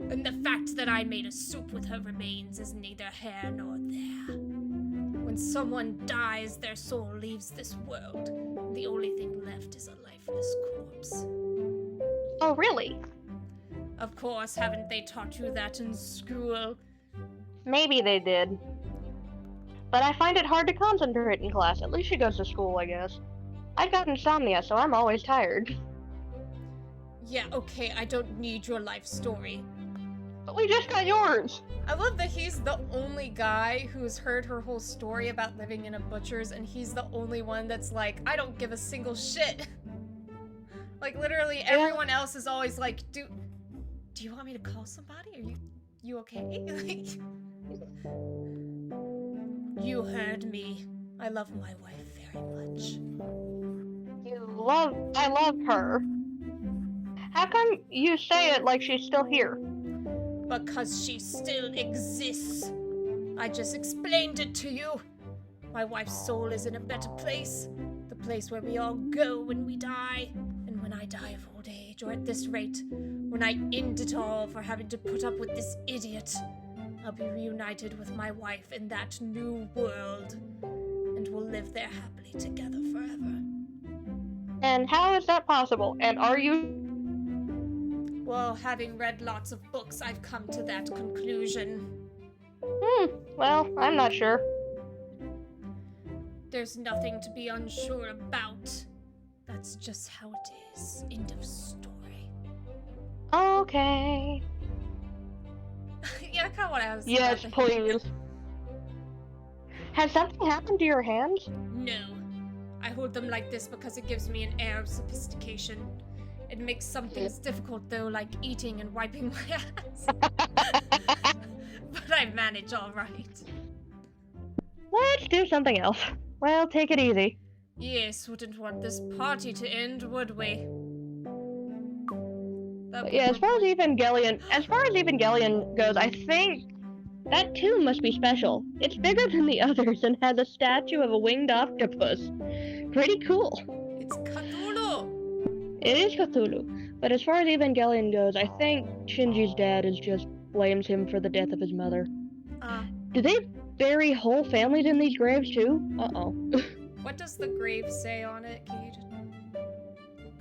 And the fact that I made a soup with her remains is neither here nor there. When someone dies, their soul leaves this world. And the only thing left is a lifeless corpse. Oh, really? Of course, haven't they taught you that in school? Maybe they did. But I find it hard to concentrate in class. At least she goes to school, I guess. I've got insomnia, so I'm always tired. Yeah, okay, I don't need your life story. But we just got yours! I love that he's the only guy who's heard her whole story about living in a butcher's, and he's the only one that's like, I don't give a single shit. Like, literally, everyone else is always like, do you want me to call somebody? Are you okay? Like, you heard me. I love my wife very much. I love her. How come you say it like she's still here? Because she still exists. I just explained it to you. My wife's soul is in a better place. The place where we all go when we die. And when I die of old age, or at this rate, when I end it all for having to put up with this idiot, I'll be reunited with my wife in that new world. And we'll live there happily together forever. And how is that possible? And are you... Well, having read lots of books, I've come to that conclusion. Well, I'm not sure. There's nothing to be unsure about. That's just how it is. End of story. Okay. Yeah, kind of what I was. Yes, please. Has something happened to your hands? No. I hold them like this because it gives me an air of sophistication. It makes some things difficult, though, like eating and wiping my ass. But I manage all right. Let's do something else. Well, take it easy. Yes, wouldn't want this party to end, would we? Yeah, as far as Evangelion goes, I think that too must be special. It's bigger than the others and has a statue of a winged octopus. Pretty cool. It's Cthulhu! It is Cthulhu. But as far as Evangelion goes, I think Shinji's dad just blames him for the death of his mother. Do they bury whole families in these graves too? Uh-oh. What does the grave say on it? Can you just...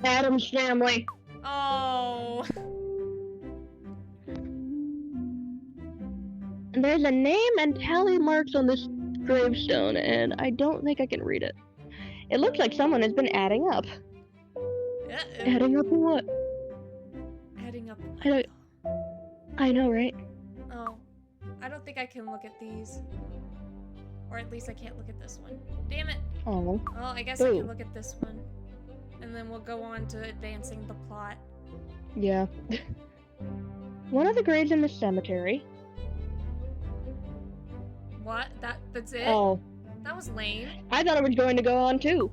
Adam's family. Oh. And there's a name and tally marks on this gravestone, and I don't think I can read it. It looks like someone has been adding up. Adding up what? Adding up what? I know, right? Oh. I don't think I can look at these. Or at least I can't look at this one. Damn it! Oh. Well, I guess I can look at this one. And then we'll go on to advancing the plot. Yeah. One of the graves in the cemetery. What? That's it? Oh. That was lame. I thought it was going to go on too.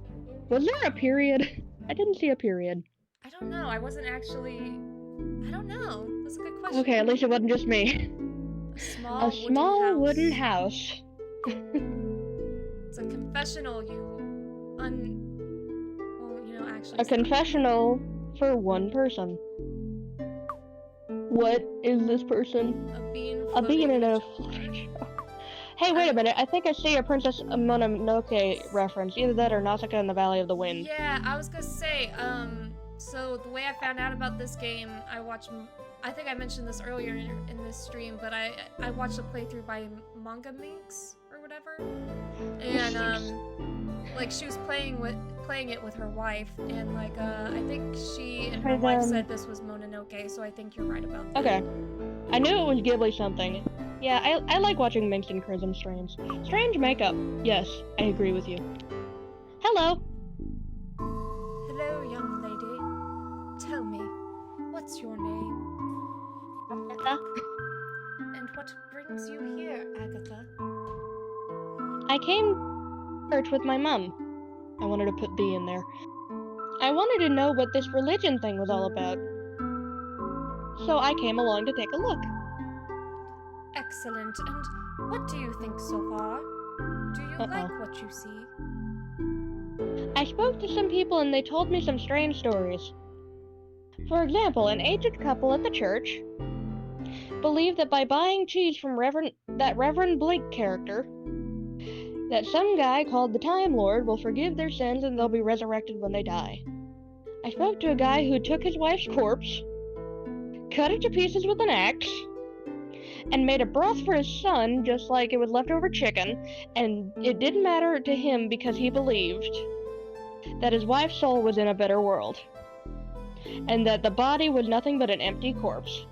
Was there a period? I didn't see a period. I don't know. I wasn't actually... I don't know. That's a good question. Okay, at least it wasn't just me. A small wooden house. It's a confessional, well, actually... A confessional for one person. What is this person? A bean in a... Hey, wait a minute. I think I see a Princess Mononoke reference. Either that or Nausicaa in the Valley of the Wind. Yeah, I was gonna say, so the way I found out about this game, I think I mentioned this earlier in this stream, but I watched a playthrough by Manga Minx or whatever, and like she was playing it with her wife, and like I think she and her wife said this was Mononoke, so I think you're right about that. Okay, I knew it was Ghibli something. Yeah, I like watching Minx and Chrism streams. Strange makeup. Yes, I agree with you. Hello. Hello, young lady. Tell me, what's your name? Agatha. And what brings you here, Agatha? I came to church with my mom. I wanted to put B in there. I wanted to know what this religion thing was all about. So I came along to take a look. Excellent. And what do you think so far? Do you like what you see? I spoke to some people and they told me some strange stories. For example, an aged couple at the church believed that by buying cheese from Reverend Blink character, that some guy called the Time Lord will forgive their sins and they'll be resurrected when they die. I spoke to a guy who took his wife's corpse, cut it to pieces with an axe, and made a broth for his son just like it was leftover chicken, and it didn't matter to him because he believed that his wife's soul was in a better world, and that the body was nothing but an empty corpse.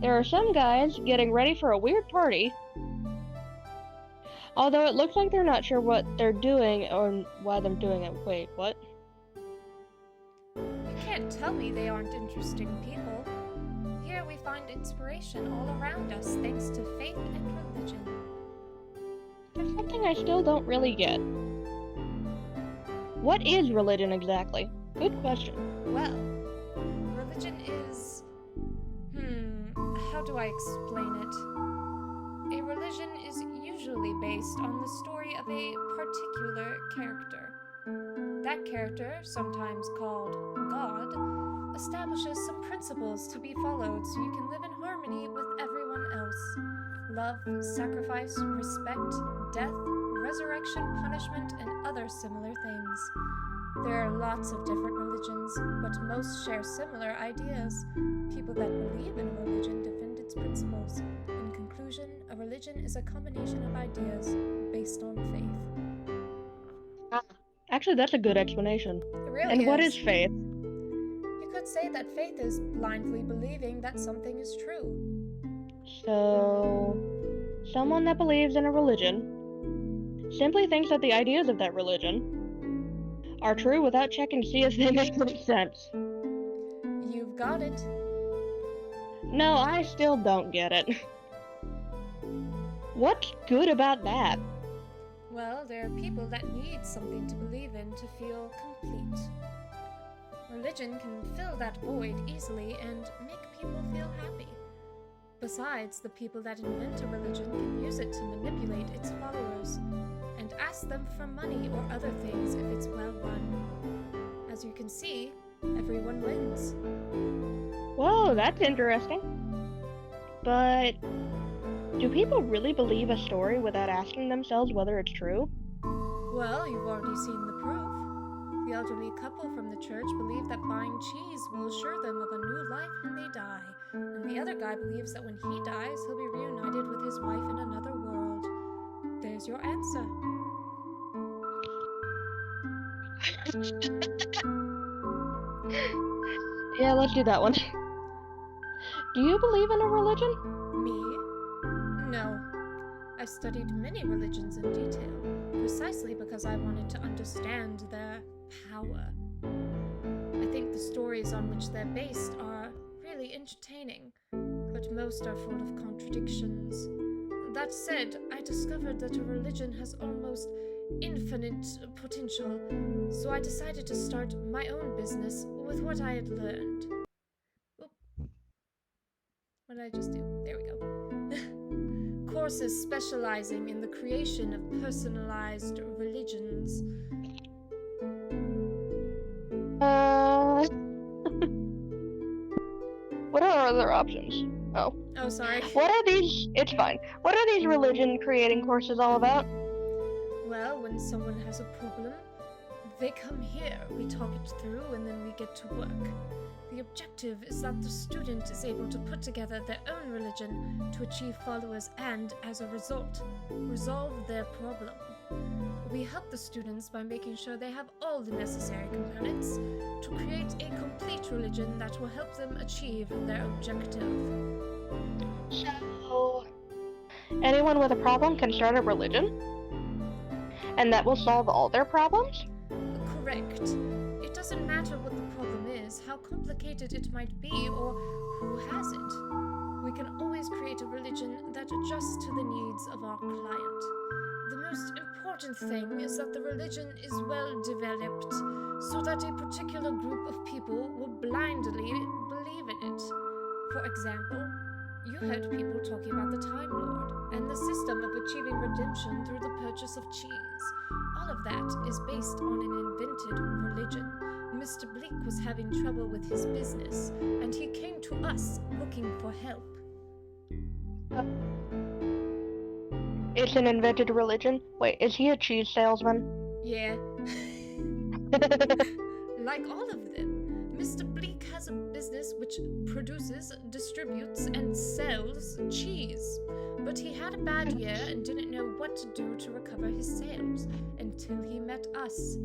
There are some guys getting ready for a weird party, although it looks like they're not sure what they're doing or why they're doing it. Wait, what? You can't tell me they aren't interesting people. Here we find inspiration all around us thanks to faith and religion. There's something I still don't really get. What is religion exactly? Good question. Well, religion is... how do I explain it? A religion is usually based on the story of a particular character. That character, sometimes called God, establishes some principles to be followed so you can live in harmony with everyone else. Love, sacrifice, respect, death, resurrection, punishment, and other similar things. There are lots of different religions, but most share similar ideas. People that believe in a religion defend its principles. In conclusion, a religion is a combination of ideas based on faith. Actually, that's a good explanation. It really And is. what is faith? You could say that faith is blindly believing that something is true. So, someone that believes in a religion simply thinks that the ideas of that religion are true without checking to see if they make any sense. You've got it. No, I still don't get it. What's good about that? Well, there are people that need something to believe in to feel complete. Religion can fill that void easily and make people feel happy. Besides, the people that invent a religion can use it to manipulate its followers and ask them for money or other things if it's well run. As you can see, everyone wins. Whoa, that's interesting. But do people really believe a story without asking themselves whether it's true? Well, you've already seen the proof. The elderly couple from the church believe that buying cheese will assure them of a new life when they die, and the other guy believes that when he dies, he'll be reunited with his wife in another world. There's your answer. Yeah, let's do that one. Do you believe in a religion? Me? No. I've studied many religions in detail, precisely because I wanted to understand their power. I think the stories on which they're based are really entertaining, but most are full of contradictions. That said, I discovered that a religion has almost infinite potential, so I decided to start my own business with what I had learned. Oop. What did I just do? There we go. Courses specializing in the creation of personalized religions. What are our other options? Oh, sorry. What are these? It's fine. What are these religion creating courses all about? Well, when someone has a problem, they come here, we talk it through, and then we get to work. The objective is that the student is able to put together their own religion to achieve followers and, as a result, resolve their problem. We help the students by making sure they have all the necessary components to create a complete religion that will help them achieve their objective. So, anyone with a problem can start a religion? And that will solve all their problems? Correct. It doesn't matter what the problem is, how complicated it might be, or who has it. We can always create a religion that adjusts to the needs of our client. The most important thing is that the religion is well developed, so that a particular group of people will blindly believe in it. For example, you heard people talking about the Time Lord and the system of achieving redemption through the purchase of cheese. All of that is based on an invented religion. Mr. Bleak was having trouble with his business, and he came to us looking for help. It's an invented religion? Wait, is he a cheese salesman? Yeah. Like all of them, Mr. Bleak has a business which produces, distributes, and sells cheese. But he had a bad year and didn't know what to do to recover his sales until he met us.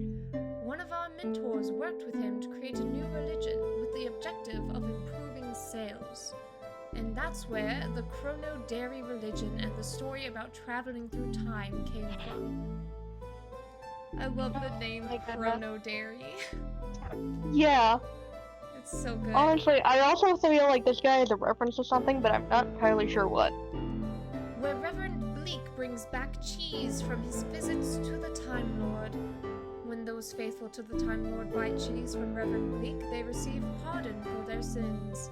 One of our mentors worked with him to create a new religion with the objective of improving sales. And that's where the Chrono Dairy religion and the story about traveling through time came from. I love the name Chrono Dairy. Yeah. It's so good. Honestly, I also feel like this guy is a reference to something, but I'm not entirely sure what. Where Reverend Bleak brings back cheese from his visits to the Time Lord. When those faithful to the Time Lord buy cheese from Reverend Bleak, they receive pardon for their sins.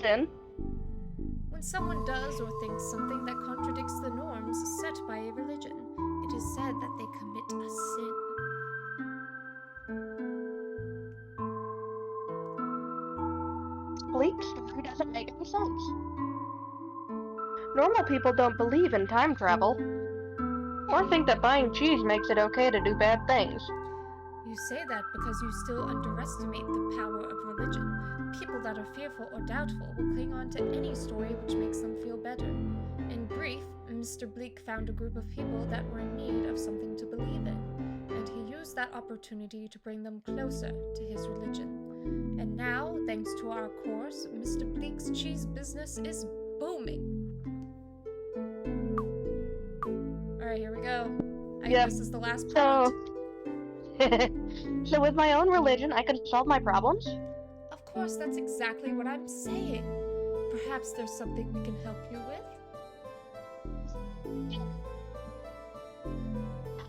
Sin? When someone does or thinks something that contradicts the norms set by a religion, it is said that they commit a sin. Bleak's story doesn't make any sense. Normal people don't believe in time travel. Or think that buying cheese makes it okay to do bad things. You say that because you still underestimate the power of religion. People that are fearful or doubtful will cling on to any story which makes them feel better. In brief, Mr. Bleak found a group of people that were in need of something to believe in, and he used that opportunity to bring them closer to his religion. And now, thanks to our course, Mr. Bleak's cheese business is booming. Alright, here we go. I guess this is the last prompt. So with my own religion, I can solve my problems? Of course, that's exactly what I'm saying. Perhaps there's something we can help you with?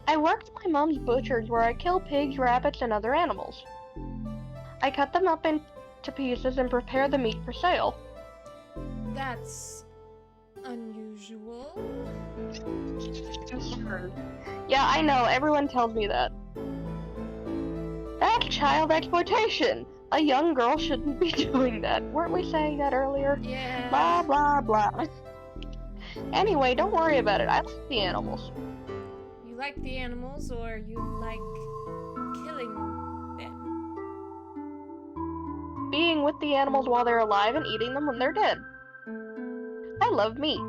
I work at my mom's butcher's where I kill pigs, rabbits, and other animals. I cut them up into pieces and prepare the meat for sale. That's unusual. Yeah, I know, everyone tells me that. That's child exploitation! A young girl shouldn't be doing that. Weren't we saying that earlier? Yeah. Blah, blah, blah. Anyway, don't worry about it. I like the animals. You like the animals, or you like killing them? Being with the animals while they're alive and eating them when they're dead. I love meat.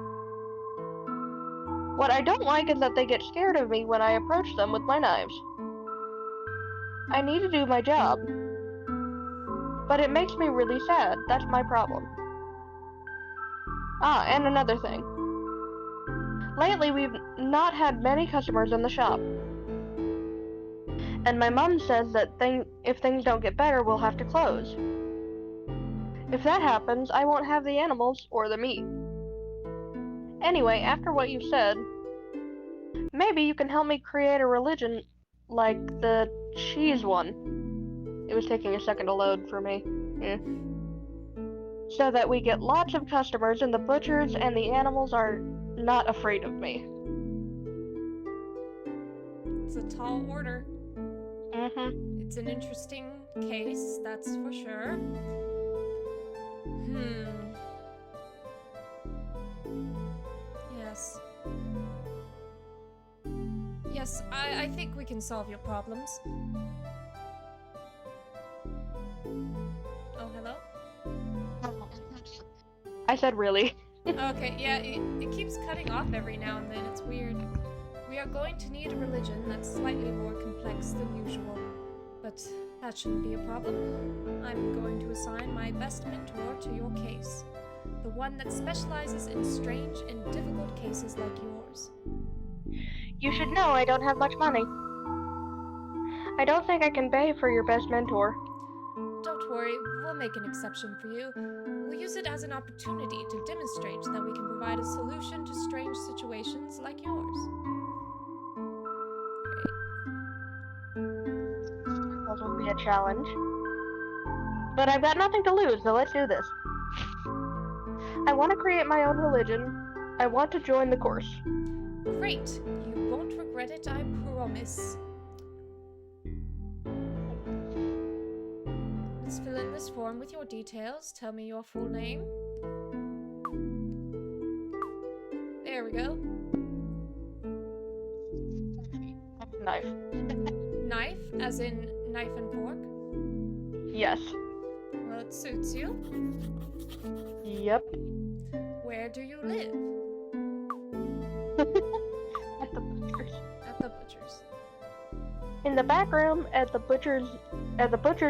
What I don't like is that they get scared of me when I approach them with my knives. I need to do my job. But it makes me really sad. That's my problem. Ah, and another thing. Lately, we've not had many customers in the shop. And my mom says that if things don't get better, we'll have to close. If that happens, I won't have the animals or the meat. Anyway, after what you've said, maybe you can help me create a religion like the cheese one. It was taking a second to load for me. So that we get lots of customers and the butchers and the animals are not afraid of me. It's a tall order. Mm-hmm. It's an interesting case, that's for sure. Yes. Yes, I think we can solve your problems. Oh, hello? I said really. Okay, yeah, it keeps cutting off every now and then. It's weird. We are going to need a religion that's slightly more complex than usual, but that shouldn't be a problem. I'm going to assign my best mentor to your case, the one that specializes in strange and difficult cases like yours. You should know I don't have much money. I don't think I can pay for your best mentor. Don't worry, we'll make an exception for you. We'll use it as an opportunity to demonstrate that we can provide a solution to strange situations like yours. That will be a challenge. But I've got nothing to lose, so let's do this. I want to create my own religion. I want to join the course. Great! You won't regret it, I promise. Let's fill in this form with your details. Tell me your full name. There we go. Knife. Knife, as in knife and fork? Yes. Well, it suits you. Yep. Where do you live? At the butcher's. At the butcher's. In the back room at the butcher's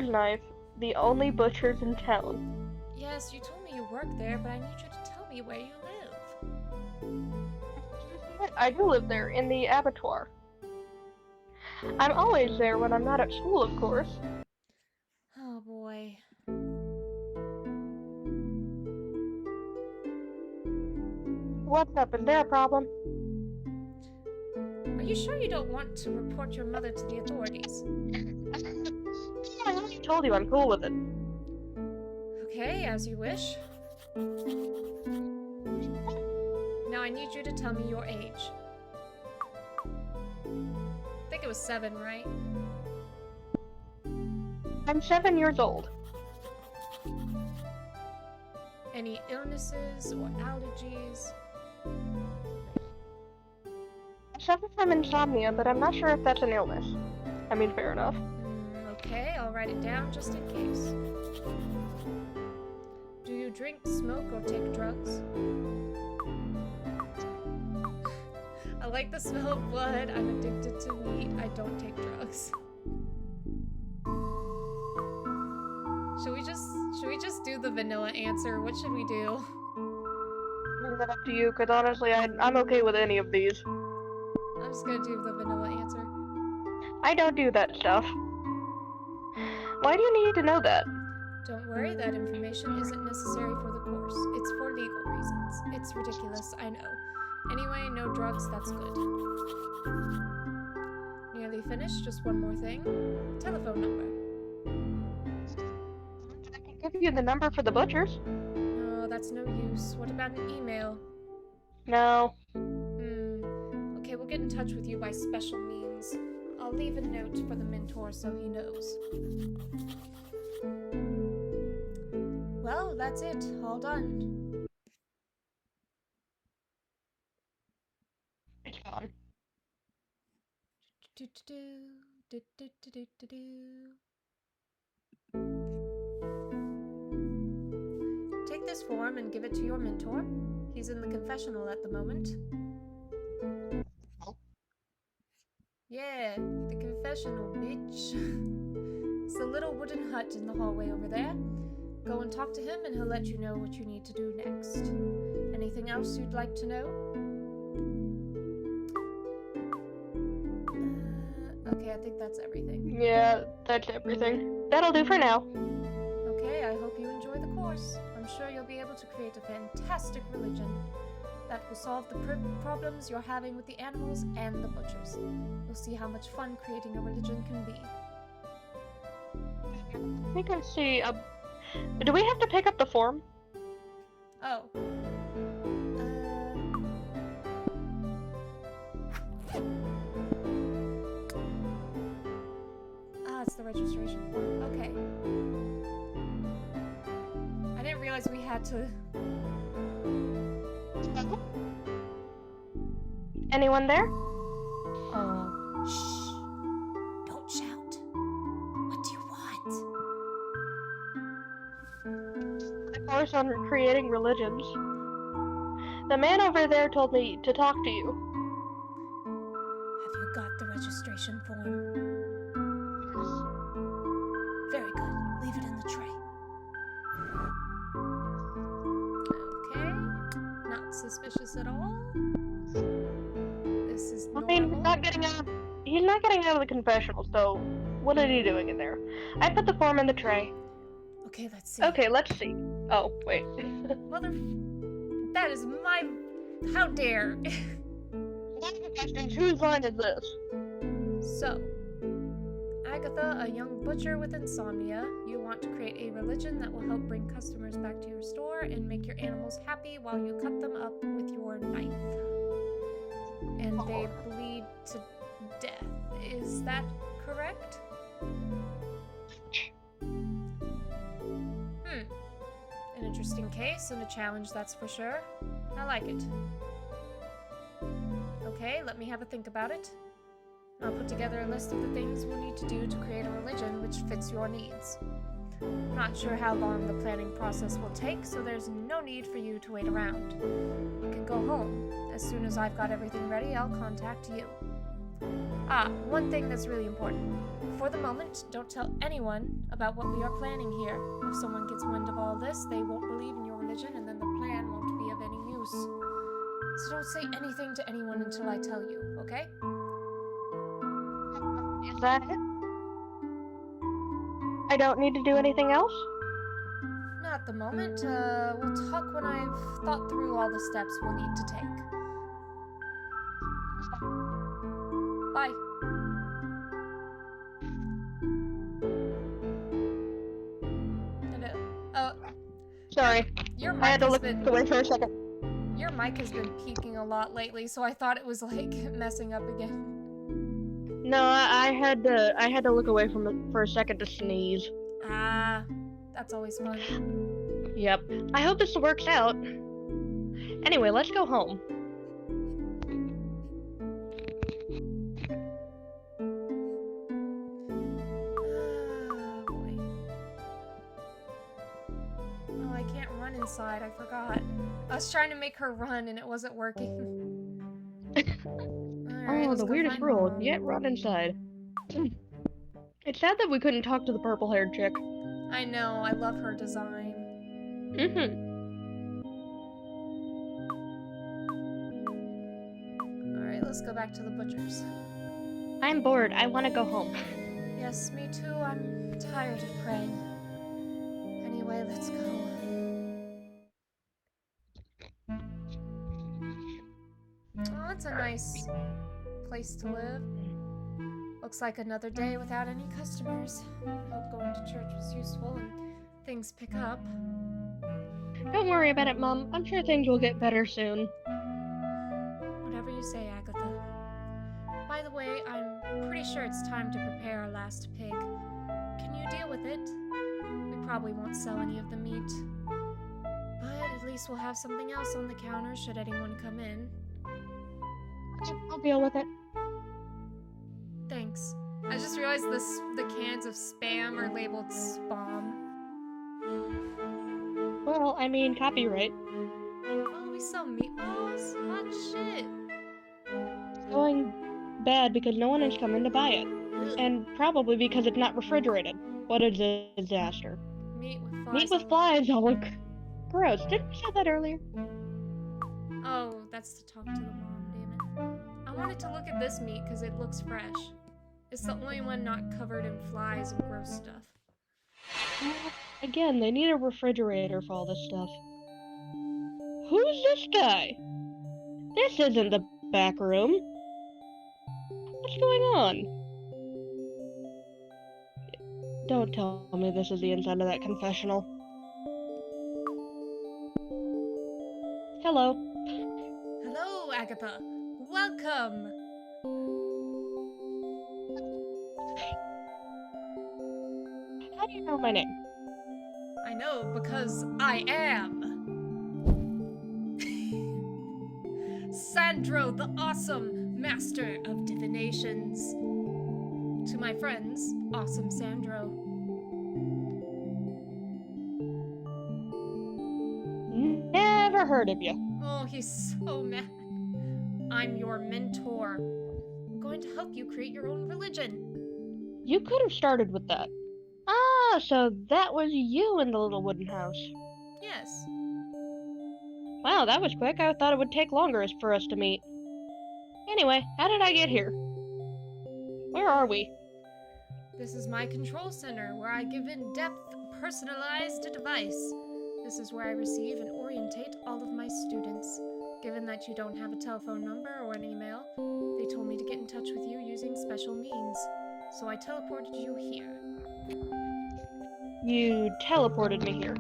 knife, the only butcher's in town. Yes, you told me you work there, but I need you to tell me where you live. I do live there, in the abattoir. I'm always there when I'm not at school, of course. Oh boy. What's up? Is there a problem? Are you sure you don't want to report your mother to the authorities? I already told you I'm cool with it. Okay, as you wish. Now I need you to tell me your age. I think it was 7, right? I'm 7 years old. Any illnesses or allergies? suffer from insomnia, but I'm not sure if that's an illness. I mean, fair enough. Okay, I'll write it down just in case. Do you drink, smoke, or take drugs? I like the smell of blood. I'm addicted to meat. I don't take drugs. Should we just do the vanilla answer? What should we do? Leave that up to you, because honestly, I'm okay with any of these. I'm just gonna do the vanilla answer. I don't do that stuff. Why do you need to know that? Don't worry, that information isn't necessary for the course. It's for legal reasons. It's ridiculous, I know. Anyway, no drugs, that's good. Nearly finished, just one more thing. Telephone number. I can give you the number for the butchers. No, that's no use. What about an email? No. Okay, we'll get in touch with you by special means. I'll leave a note for the mentor so he knows. Well, that's it. All done. It's gone. Take this form and give it to your mentor. He's in the confessional at the moment. Yeah, the confessional, bitch. It's the little wooden hut in the hallway over there. Go and talk to him and he'll let you know what you need to do next. Anything else you'd like to know? Okay, I think that's everything. Yeah, that's everything. That'll do for now. Okay, I hope you enjoy the course. I'm sure you'll be able to create a fantastic religion that will solve the problems you're having with the animals and the butchers. You'll see how much fun creating a religion can be. We can see. Do we have to pick up the form? Oh. It's the registration form. Okay. I didn't realize we had to... Anyone there? Shh. Don't shout. What do you want? The course on creating religions. The man over there told me to talk to you. Have you got the registration form? Very good. Leave it in the tray. Okay. Not suspicious at all. This is normal. I mean, he's not getting out of the confessional, so what is he doing in there? I put the form in the tray. Okay, let's see. Okay, let's see. Oh, wait. Mother... That is my... How dare. Whose line is this? So, Agatha, a young butcher with insomnia, you want to create a religion that will help bring customers back to your store and make your animals happy while you cut them up with your knife. And they bleed to death. Is that correct? An interesting case and a challenge, that's for sure. I like it. Okay, let me have a think about it. I'll put together a list of the things we'll need to do to create a religion which fits your needs. I'm not sure how long the planning process will take, so there's no need for you to wait around. You can go home. As soon as I've got everything ready, I'll contact you. One thing that's really important. For the moment, don't tell anyone about what we are planning here. If someone gets wind of all this, they won't believe in your religion, and then the plan won't be of any use. So don't say anything to anyone until I tell you, okay? Is that it? I don't need to do anything else? Not at the moment. We'll talk when I've thought through all the steps we'll need to take. Bye. Hello. Sorry. Your mic I had to look been... away for a second. Your mic has been peaking a lot lately, so I thought it was like messing up again. No, I had to look away from it for a second to sneeze. That's always fun. Yep. I hope this works out. Anyway, let's go home. inside. I forgot. I was trying to make her run and it wasn't working. Alright, Oh, let's the go weirdest find rule. Mom. You can't run inside. It's sad that we couldn't talk to the purple-haired chick. I know, I love her design. Alright, let's go back to the butcher's. I'm bored. I want to go home. Yes, me too. I'm tired of praying. Anyway, let's go. Oh, it's a nice place to live. Looks like another day without any customers. Hope going to church was useful and things pick up. Don't worry about it, Mom. I'm sure things will get better soon. Whatever you say, Agatha. By the way, I'm pretty sure it's time to prepare our last pig. Can you deal with it? We probably won't sell any of the meat. But at least we'll have something else on the counter should anyone come in. I'll deal with it. Thanks. I just realized the cans of Spam are labeled Spam. Well, I mean, copyright. Oh, we sell meatballs? Hot shit. It's going bad because no one has come in to buy it. And probably because it's not refrigerated. What a disaster. Meat with flies. Meat with flies. Oh, look. Gross. Didn't we say that earlier? Oh, that's to talk to the mom, damn it. I wanted to look at this meat because it looks fresh. It's the only one not covered in flies and gross stuff. Again, they need a refrigerator for all this stuff. Who's this guy? This isn't the back room. What's going on? Don't tell me this is the inside of that confessional. Hello. Hello, Agatha. Welcome. How do you know my name? I know because I am. Sandro, the awesome master of divinations. To my friends, awesome Sandro. Never heard of you. Oh, he's so mad. I'm your mentor. I'm going to help you create your own religion. You could have started with that. Ah, so that was you in the little wooden house. Yes. Wow, that was quick. I thought it would take longer for us to meet. Anyway, how did I get here? Where are we? This is my control center where I give in-depth, personalized advice. This is where I receive and orientate all of my students. Given that you don't have a telephone number or an email, they told me to get in touch with you using special means. So I teleported you here. You teleported me here.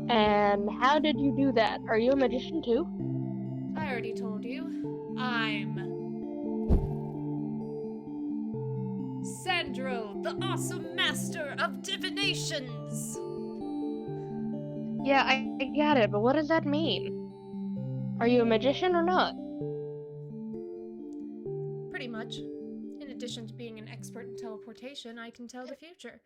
And how did you do that? Are you a magician too? I already told you. I'm Sandro, the awesome master of divinations! Yeah, I got it, but what does that mean? Are you a magician or not? Pretty much. In addition to being an expert in teleportation, I can tell the future.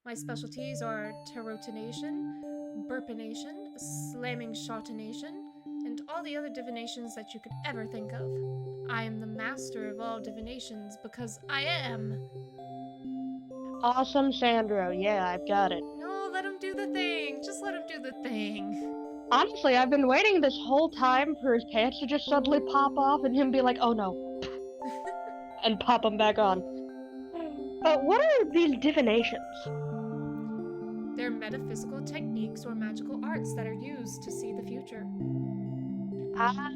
My specialties are tarotination, burpination, slamming shotination, and all the other divinations that you could ever think of. I am the master of all divinations because I am. Awesome Sandro, yeah, I've got it. No, let him do the thing. Just let him do the thing. Honestly, I've been waiting this whole time for his pants to just suddenly pop off and him be like, oh no, and pop them back on. But what are these divinations? They're metaphysical techniques or magical arts that are used to see the future. Ah.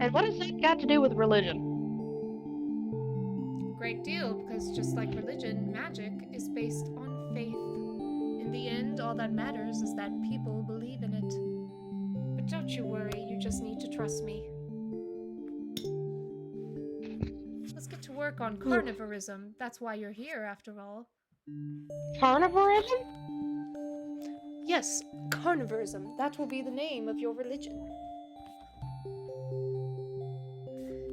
And what has that got to do with religion? Great deal, because just like religion, magic is based on faith. In the end, all that matters is that people believe in it. But don't you worry, you just need to trust me. Let's get to work on carnivorism. That's why you're here, after all. Carnivorism? Yes, carnivorism. That will be the name of your religion.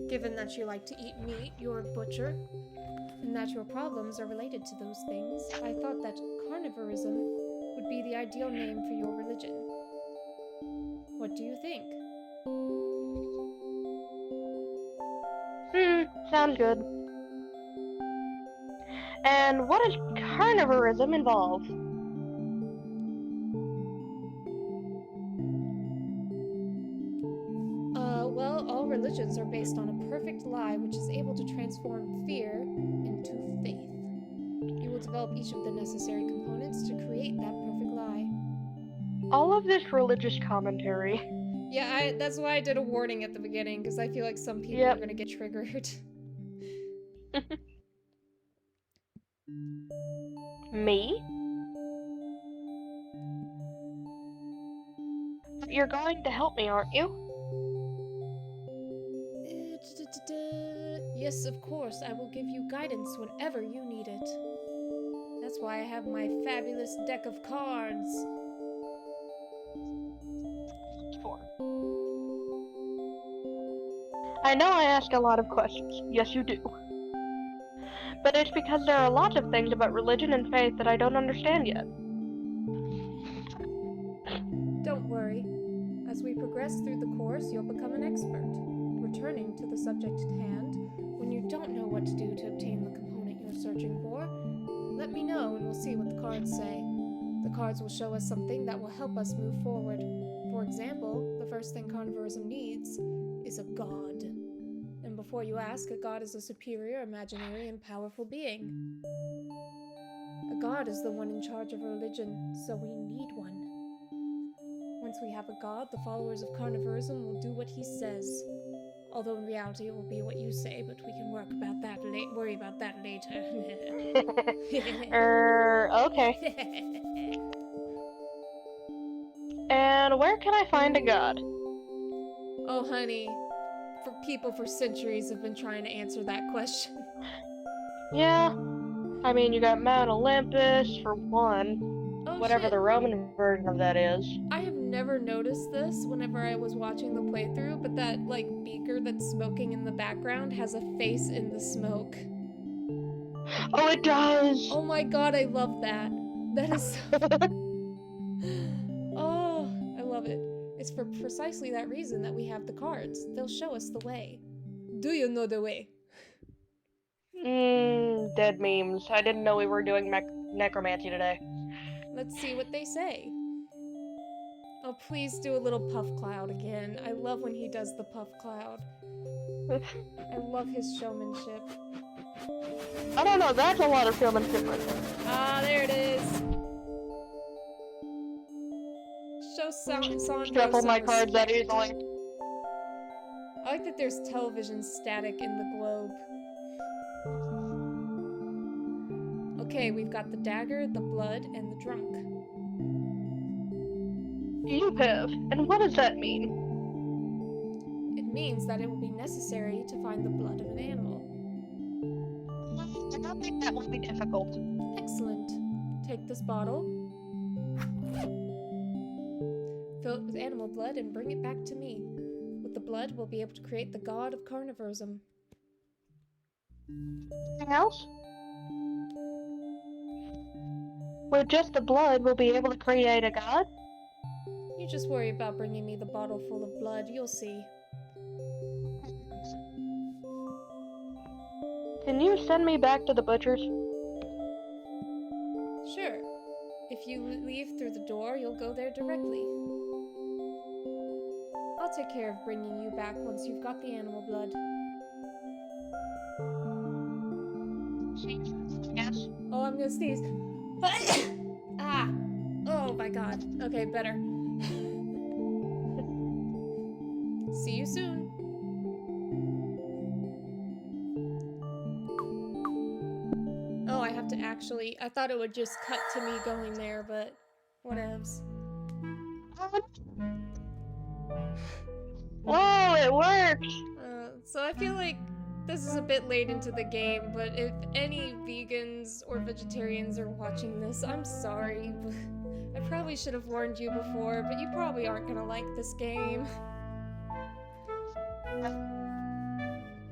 Given that you like to eat meat, you're a butcher, and that your problems are related to those things, I thought that carnivorism would be the ideal name for your religion. What do you think? Sounds good. And what does carnivorism involve? Well, all religions are based on a perfect lie which is able to transform fear into faith. You will develop each of the necessary components to create that perfect lie. All of this religious commentary. Yeah, that's why I did a warning at the beginning, because I feel like some people are gonna get triggered. Me? You're going to help me, aren't you? Yes, of course, I will give you guidance whenever you need it. That's why I have my fabulous deck of cards. I know I ask a lot of questions. Yes, you do. But it's because there are lots of things about religion and faith that I don't understand yet. Don't worry. As we progress through the course, you'll become an expert. Returning to the subject at hand, when you don't know what to do to obtain the component you're searching for, let me know and we'll see what the cards say. The cards will show us something that will help us move forward. For example, the first thing carnivorism needs is a god. And before you ask, a god is a superior, imaginary, and powerful being. A god is the one in charge of a religion, so we need one. Once we have a god, the followers of carnivorism will do what he says. Although in reality it will be what you say, but we can worry about that later. Okay. And where can I find a god? Oh, honey. People for centuries have been trying to answer that question. Yeah. I mean, you got Mount Olympus, for one. Oh, whatever shit. the Roman version of that is. I have never noticed this whenever I was watching the playthrough, but that, beaker that's smoking in the background has a face in the smoke. Oh, it does! Oh my god, I love that. That is so... Oh, I love it. It's for precisely that reason that we have the cards. They'll show us the way. Do you know the way? Dead memes. I didn't know we were doing necromancy today. Let's see what they say. Oh, please do a little puff cloud again. I love when he does the puff cloud. I love his showmanship. I don't know, that's a lot of showmanship right there. Ah, there it is. Show Sandro Shuffle my cards that respect. easily. I like that there's television static in the globe. Okay, we've got the dagger, the blood, and the drunk. You have. And what does that mean? It means that it will be necessary to find the blood of an animal. I don't think that will be difficult. Excellent. Take this bottle, fill it with animal blood, and bring it back to me. With the blood, we'll be able to create the god of carnivorism. Anything else? With just the blood, we'll be able to create a god? You just worry about bringing me the bottle full of blood, you'll see. Can you send me back to the butcher's? Sure. If you leave through the door, you'll go there directly. I'll take care of bringing you back once you've got the animal blood. Yes. Oh, I'm gonna sneeze. Ah! Oh my god. Okay, better. See you soon. Oh, I have to actually... I thought it would just cut to me going there, but whatevs. Whoa, it worked! So I feel like this is a bit late into the game, but if any vegans or vegetarians are watching this, I'm sorry. I probably should have warned you before, but you probably aren't gonna like this game.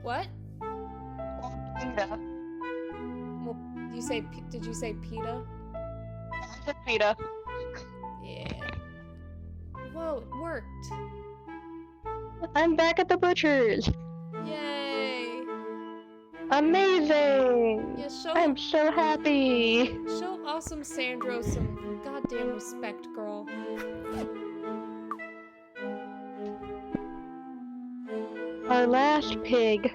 What? PETA. Well, did you say PETA? I said PETA. Whoa, it worked. I'm back at the butcher's. Yay! Amazing! Yeah, I'm so happy. show awesome Sandro some goddamn respect, girl. Our last pig.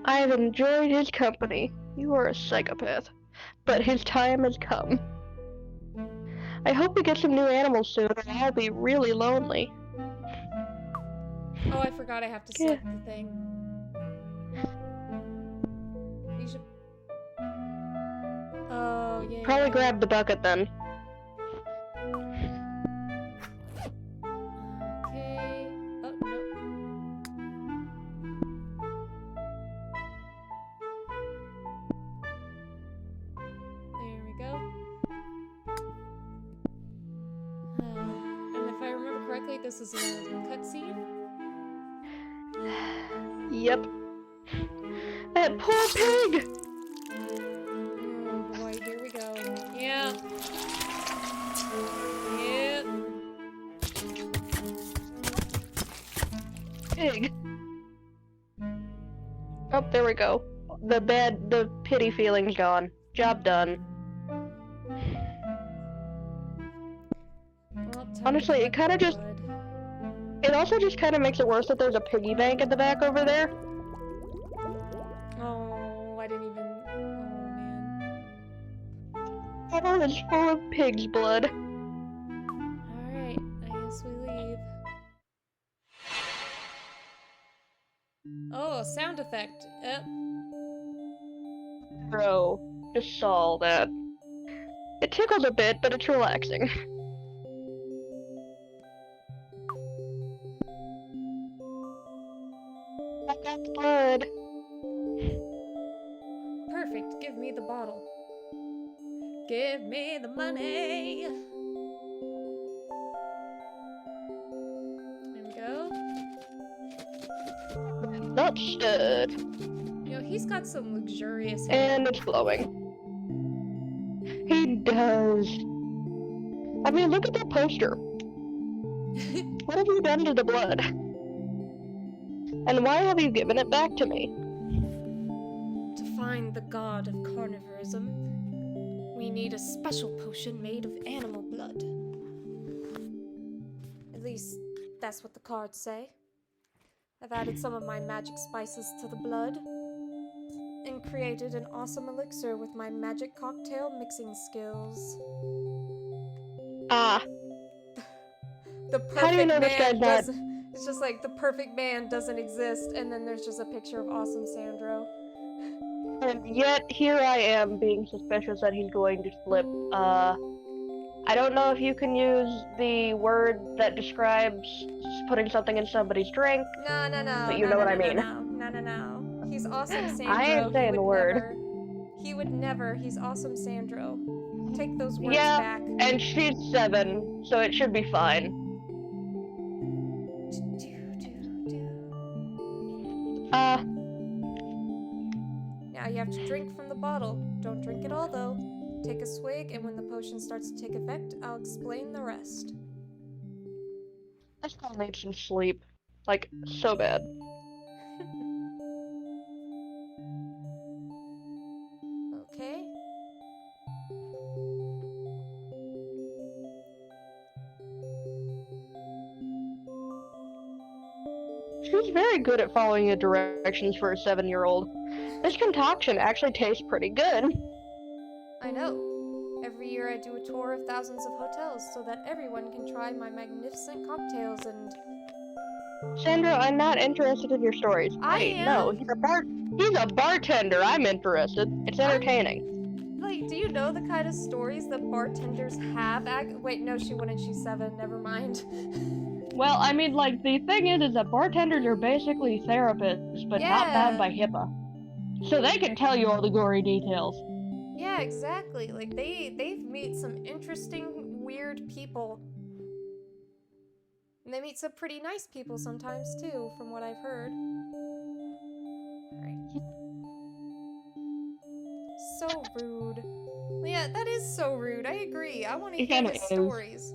I've enjoyed his company. You are a psychopath, but his time has come. I hope we get some new animals soon, or I'll be really lonely. Oh, I forgot I have to select the thing. You should... Oh, yeah. Probably grab the bucket then. Okay. Oh, no. There we go. And if I remember correctly, this is a cutscene? Yep. That poor pig! Oh boy, here we go. Yeah. Yep. Pig. Oh, there we go. The pity feeling's gone. Job done. Well, Honestly, it kind of just... It also just kind of makes it worse that there's a piggy bank at the back over there. Oh, I didn't even... Oh, man. Oh, it's full of pig's blood. Alright, I guess we leave. Oh, sound effect. Yep. Bro, just saw that. It tickles a bit, but it's relaxing. I got the blood. Perfect. Give me the bottle. Give me the money. There we go. Not stirred. You know, he's got some luxurious hair. And it's glowing. He does. I mean, look at that poster. What have you done to the blood? And why have you given it back to me? To find the god of carnivorism, we need a special potion made of animal blood. At least, that's what the cards say. I've added some of my magic spices to the blood and created an awesome elixir with my magic cocktail mixing skills. Ah. The perfect How do you know this man guy's not... doesn't... It's just like the perfect man doesn't exist, and then there's just a picture of awesome Sandro. And yet, here I am being suspicious that he's going to slip. I don't know if you can use the word that describes putting something in somebody's drink. No, but you know what I mean. No. He's awesome Sandro. I ain't saying the word. He would never. He's awesome Sandro. Take those words Yeah, back. and she's 7, so it should be fine. Now you have to drink from the bottle. Don't drink it all, though. Take a swig, and when the potion starts to take effect, I'll explain the rest. I still need some sleep. Like, so bad. Okay. She's very good at following the directions for a 7-year-old. This concoction actually tastes pretty good. I know. Every year I do a tour of thousands of hotels so that everyone can try my magnificent cocktails and... Sandra, I'm not interested in your stories. I Wait, am. no, he's a bartender. I'm interested. It's entertaining. Like, do you know the kind of stories that bartenders have? Wait, no, she wouldn't. She's 7. Never mind. Well, I mean, like, the thing is that bartenders are basically therapists, but not bound by HIPAA. So they can tell you all the gory details. Yeah, exactly. Like, they've met some interesting, weird people. And they meet some pretty nice people sometimes, too, from what I've heard. Alright. So rude. Well, yeah, that is so rude. I agree. I want to hear his stories.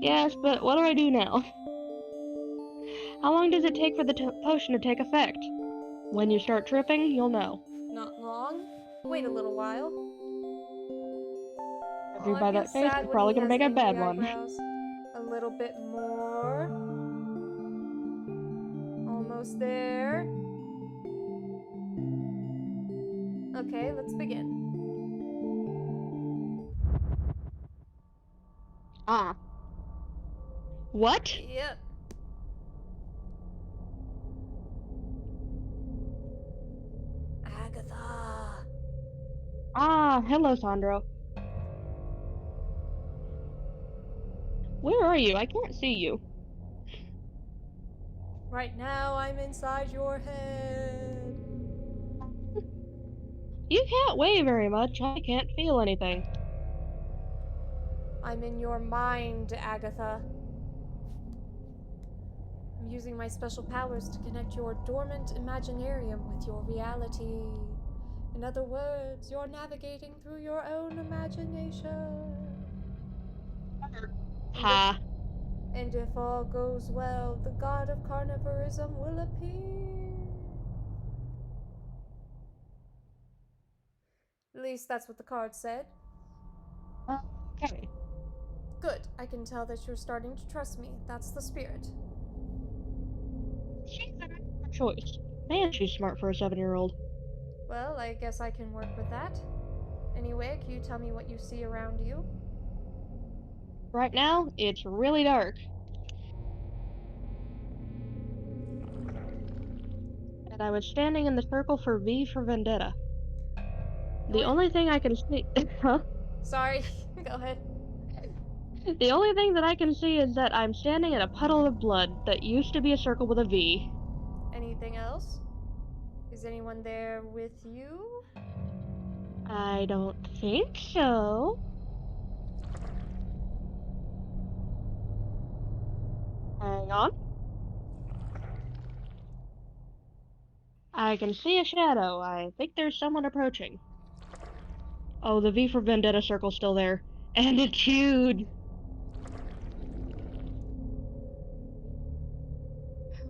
Yes, but what do I do now? How long does it take for the potion to take effect? When you start tripping, you'll know. Not long. Wait a little while. If Oh, you I by feel that face, sad you're when probably he gonna has make a angry bad one. eyebrows. A little bit more. Almost there. Okay, let's begin. Ah. What? Yep. Agatha. Ah, hello, Sandro. Where are you? I can't see you. Right now, I'm inside your head. You can't weigh very much. I can't feel anything. I'm in your mind, Agatha. I'm using my special powers to connect your dormant imaginarium with your reality. In other words, you're navigating through your own imagination. And if Ha. and if all goes well, the god of carnivorism will appear. At least that's what the card said. Okay. Good. I can tell that you're starting to trust me. That's the spirit. She's a good choice. Man, she's smart for a 7-year-old. Well, I guess I can work with that. Anyway, can you tell me what you see around you? Right now, it's really dark. And I was standing in the circle for V for Vendetta. The What? only thing I can see. Huh? Sorry. Go ahead. The only thing that I can see is that I'm standing in a puddle of blood that used to be a circle with a V. Anything else? Is anyone there with you? I don't think so. Hang on. I can see a shadow. I think there's someone approaching. Oh, the V for Vendetta circle's still there. And it's huge!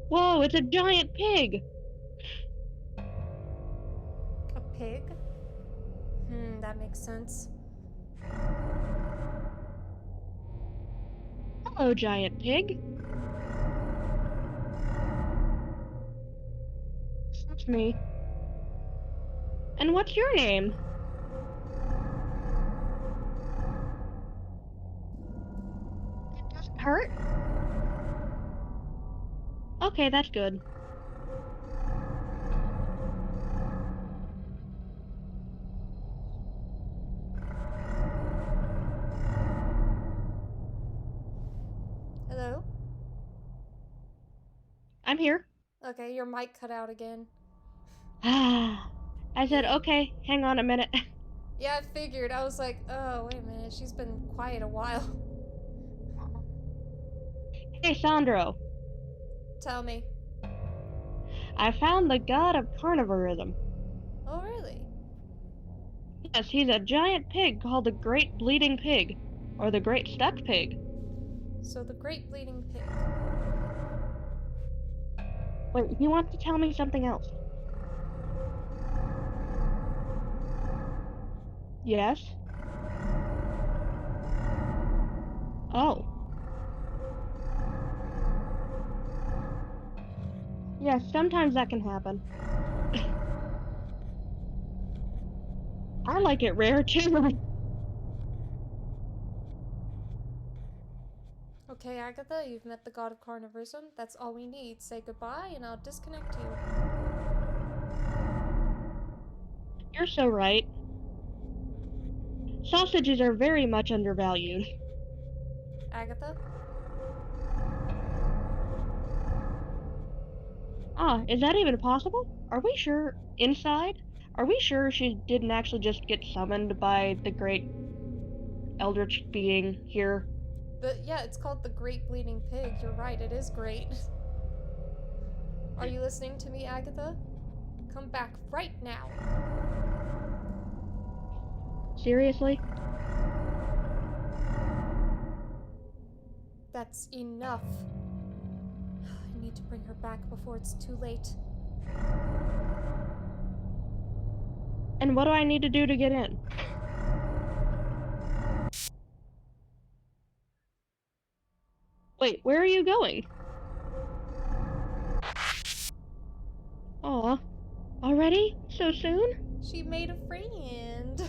Whoa, it's a giant pig! A pig? That makes sense. Hello, giant pig. That's me. And what's your name? It doesn't hurt? Okay, that's good. Hello? I'm here. Okay, your mic cut out again. Ah. I said, okay, hang on a minute. Yeah, I figured. I was like, oh, wait a minute. She's been quiet a while. Hey, Sandro. Tell me. I found the god of carnivorism. Oh, really? Yes, he's a giant pig called the Great Bleeding Pig. Or the Great Stuck Pig. So the Great Bleeding Pig. Wait, he wants to tell me something else. Yes? Oh. Yes, sometimes that can happen. I like it rare too. Okay, Agatha, you've met the god of carnivorism. That's all we need. Say goodbye, and I'll disconnect you. You're so right. Sausages are very much undervalued. Agatha? Ah, is that even possible? Are we sure? Inside? Are we sure she didn't actually just get summoned by the great eldritch being here? Yeah, it's called the Great Bleeding Pig. You're right, it is great. Are you listening to me, Agatha? Come back right now. Seriously? That's enough. I need to bring her back before it's too late. And what do I need to do to get in? Wait, where are you going? Aw, already? So soon? She made a friend.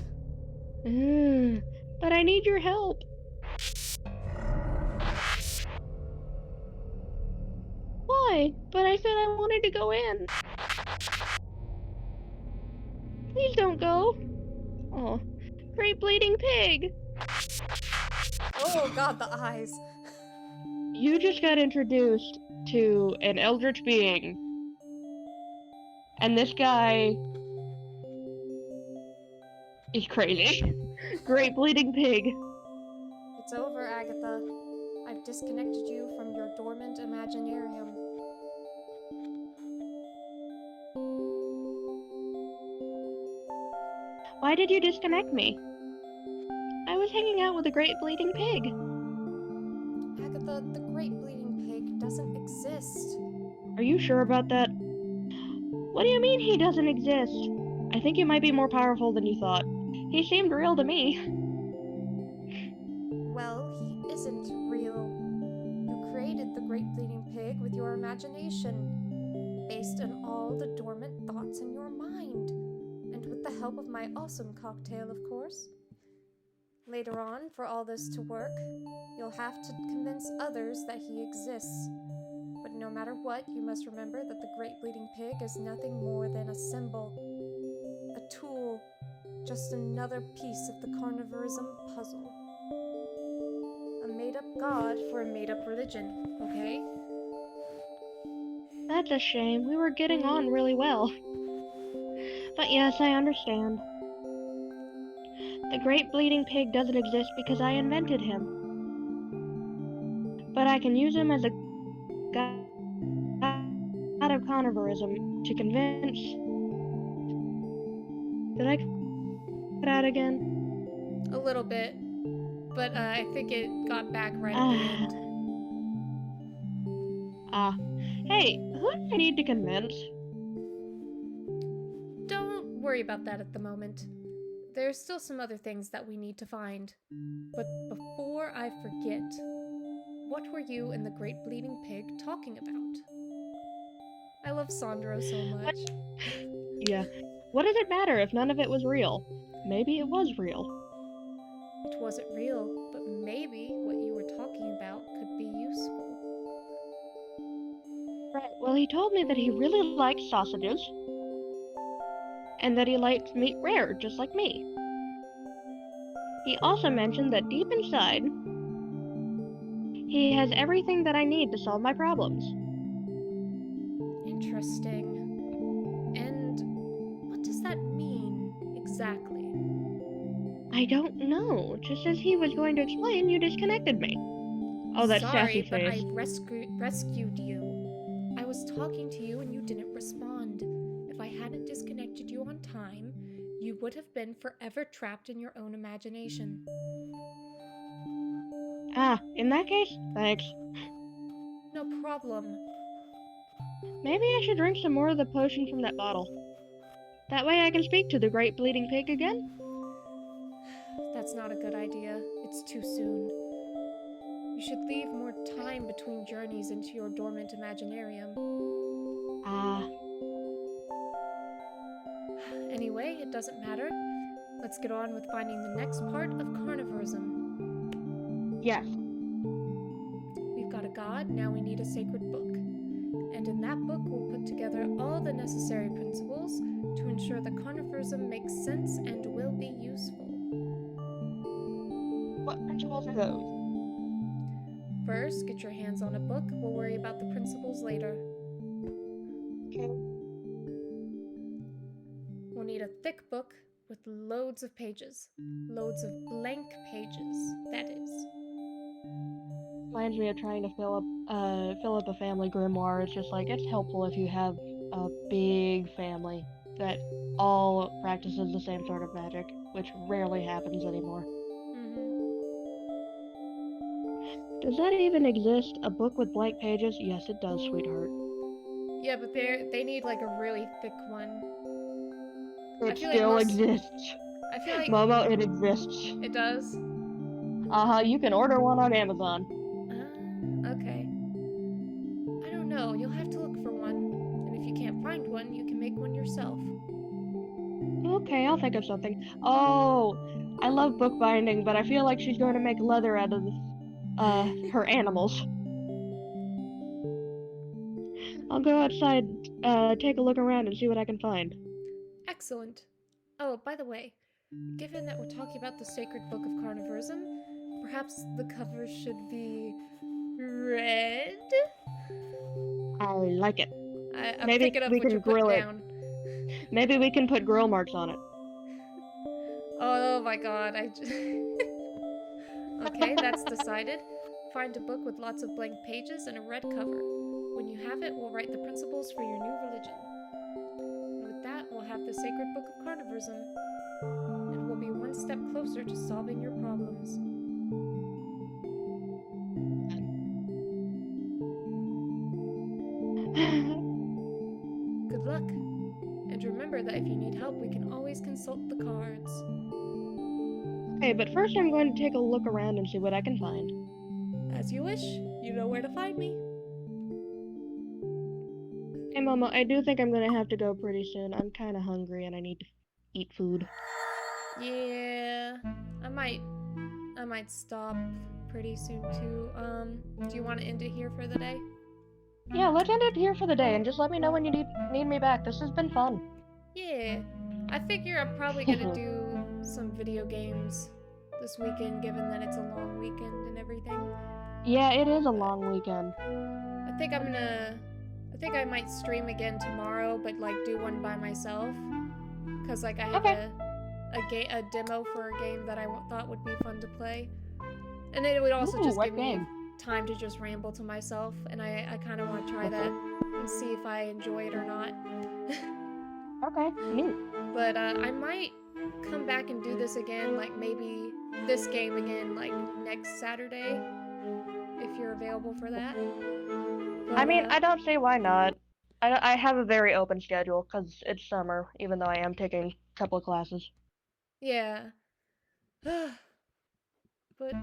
But I need your help. Why? But I said I wanted to go in. Please don't go. Oh, great bleeding pig. Oh god, the eyes. You just got introduced to an eldritch being. And this guy is crazy. Great bleeding pig. It's over, Agatha. I've disconnected you from your dormant imaginarium. Why did you disconnect me? I was hanging out with a great bleeding pig. Agatha, the Great Bleeding Pig doesn't exist. Are you sure about that? What do you mean he doesn't exist? I think he might be more powerful than you thought. He seemed real to me. Well, he isn't real. You created the Great Bleeding Pig with your imagination, based on all the dormant thoughts in your mind, and with the help of my awesome cocktail, of course. Later on, for all this to work, you'll have to convince others that he exists. But no matter what, you must remember that the Great Bleeding Pig is nothing more than a symbol, a tool, just another piece of the carnivorism puzzle. A made-up god for a made-up religion, okay? That's a shame. We were getting on really well. But yes, I understand. The great bleeding pig doesn't exist because I invented him. But I can use him as a god of carnivorism to convince. Did I cut out again? A little bit, but I think it got back right at the Ah, end. ah. Hey, who do I need to convince? Don't worry about that at the moment. There's still some other things that we need to find. But before I forget, what were you and the Great Bleeding Pig talking about? I love Sandro so much. Yeah. What does it matter if none of it was real? Maybe it was real. It wasn't real, but maybe what you were talking about could be useful. Right, well, he told me that he really liked sausages, and that he liked meat rare, just like me. He also mentioned that deep inside, he has everything that I need to solve my problems. Interesting. And what does that mean exactly? I don't know. Just as he was going to explain, you disconnected me. Oh, that Sorry, sassy but I face. rescued you. I was talking to you and you didn't respond. If I hadn't disconnected you on time, you would have been forever trapped in your own imagination. Ah, in that case, thanks. No problem. Maybe I should drink some more of the potion from that bottle. That way I can speak to the great bleeding pig again? That's not a good idea. It's too soon. You should leave more time between journeys into your dormant imaginarium. Ah, Anyway, it doesn't matter. Let's get on with finding the next part of carnivorism. yes. We've got a god, now we need a sacred book. And in that book, we'll put together all the necessary principles to ensure that carnivorism makes sense and will be useful. What principles are those? First, get your hands on a book. We'll worry about the principles later. Okay. We'll need a thick book with loads of pages. Loads of blank pages, that is. Reminds me of trying to fill up a family grimoire. It's just like, it's helpful if you have a big family that all practices the same sort of magic, which rarely happens anymore. Mm-hmm. Does that even exist? A book with blank pages? Yes, it does, sweetheart. Yeah, but they need like a really thick one. I It feel like still most. exists. I feel like Momo, it exists. it does. Uh-huh, you can order one on Amazon. Okay. I don't know. You'll have to look for one, and if you can't find one, you can make one yourself. Okay, I'll think of something. Oh, I love bookbinding, but I feel like she's going to make leather out of her animals. I'll go outside, take a look around and see what I can find. Excellent. Oh, by the way, given that we're talking about the sacred book of carnivorism, perhaps the cover should be red? I like it. I'm Maybe picking up we what can you're putting grill it. down. Maybe we can put grill marks on it. Oh my god, Okay, that's decided. Find a book with lots of blank pages and a red cover. When you have it, we'll write the principles for your new religion. And with that, we'll have the sacred book of carnivorism, and we'll be one step closer to solving your problems. Good luck, and remember that if you need help, we can always consult the cards. Okay, but first I'm going to take a look around and see what I can find. As you wish, you know where to find me. Hey, Momo, I do think I'm gonna have to go pretty soon. I'm kind of hungry and I need to eat food. Yeah, I might I might stop pretty soon too. Do you want to end it here for the day? Yeah, let's end it here for the day and just let me know when you need me back. This has been fun. Yeah. I figure I'm probably gonna do some video games this weekend, given that it's a long weekend and everything. Yeah, it is a But long weekend. I think I'm gonna. I think I might stream again tomorrow, but like do one by myself, cause like I have Okay. a demo for a game that I thought would be fun to play, and it would also Ooh, just give what me game? time to just ramble to myself, and I kind of want to try that and see if I enjoy it or not. Okay, neat. But I might come back and do this again, like maybe this game again, like next Saturday, if you're available for that. I But mean, I don't see why not. I have a very open schedule because it's summer, even though I am taking a couple of classes. yeah. But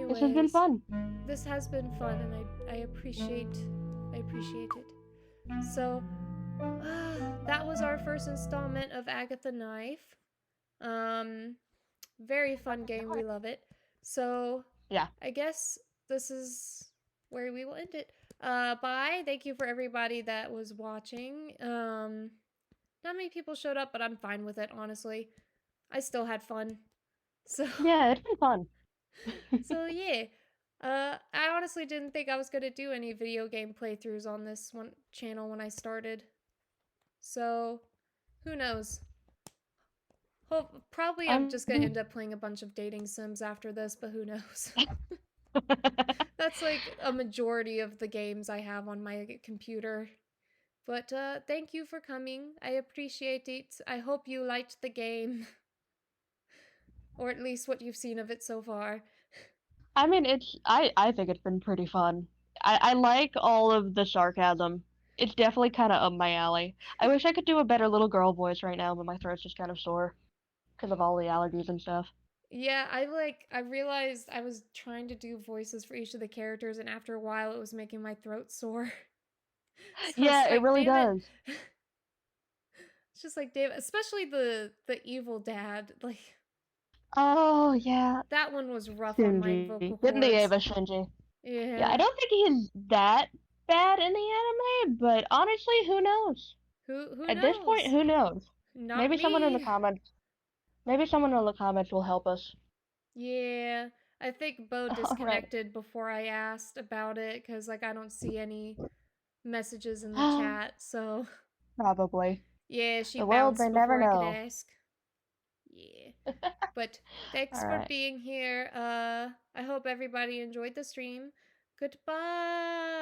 This has been anyways, fun. this has been fun, and I appreciate it. So that was our first installment of Agatha Knife. Um, Very fun game. We love it. So Yeah. I guess this is where we will end it. Bye. Thank you for everybody that was watching. Not many people showed up, but I'm fine with it, honestly. I still had fun. So Yeah, it's been fun. so yeah. I honestly didn't think I was gonna do any video game playthroughs on this one channel when I started. So who knows? Probably I'm just gonna I'm end up playing a bunch of dating sims after this, but who knows? That's like a majority of the games I have on my computer. But thank you for coming. I appreciate it. I hope you liked the game, or at least what you've seen of it so far. I mean, I think it's been pretty fun. I like all of the sarcasm. It's definitely kind of up my alley. I wish I could do a better little girl voice right now, but my throat's just kind of sore because of all the allergies and stuff. Yeah, I realized I was trying to do voices for each of the characters, and after a while it was making my throat sore. So I was Yeah, it like, really damn it. does. It's just like damn it. Especially the evil dad. Like Oh, yeah. that one was rough on my vocal Shinji. Didn't the cords. Ava Shinji? Yeah, I Yeah. don't think he's that bad in the anime, but honestly, who knows? Who At this point, knows? who knows? Not Maybe someone in the me. comments, maybe someone in the comments will help us. Yeah. I think Bo All right. disconnected before I asked about it cuz like I don't see any messages in the chat. So, Probably. yeah, she The world may bounced never before I could know. ask. Yeah. But thanks All for right. being here. I hope everybody enjoyed the stream. Goodbye.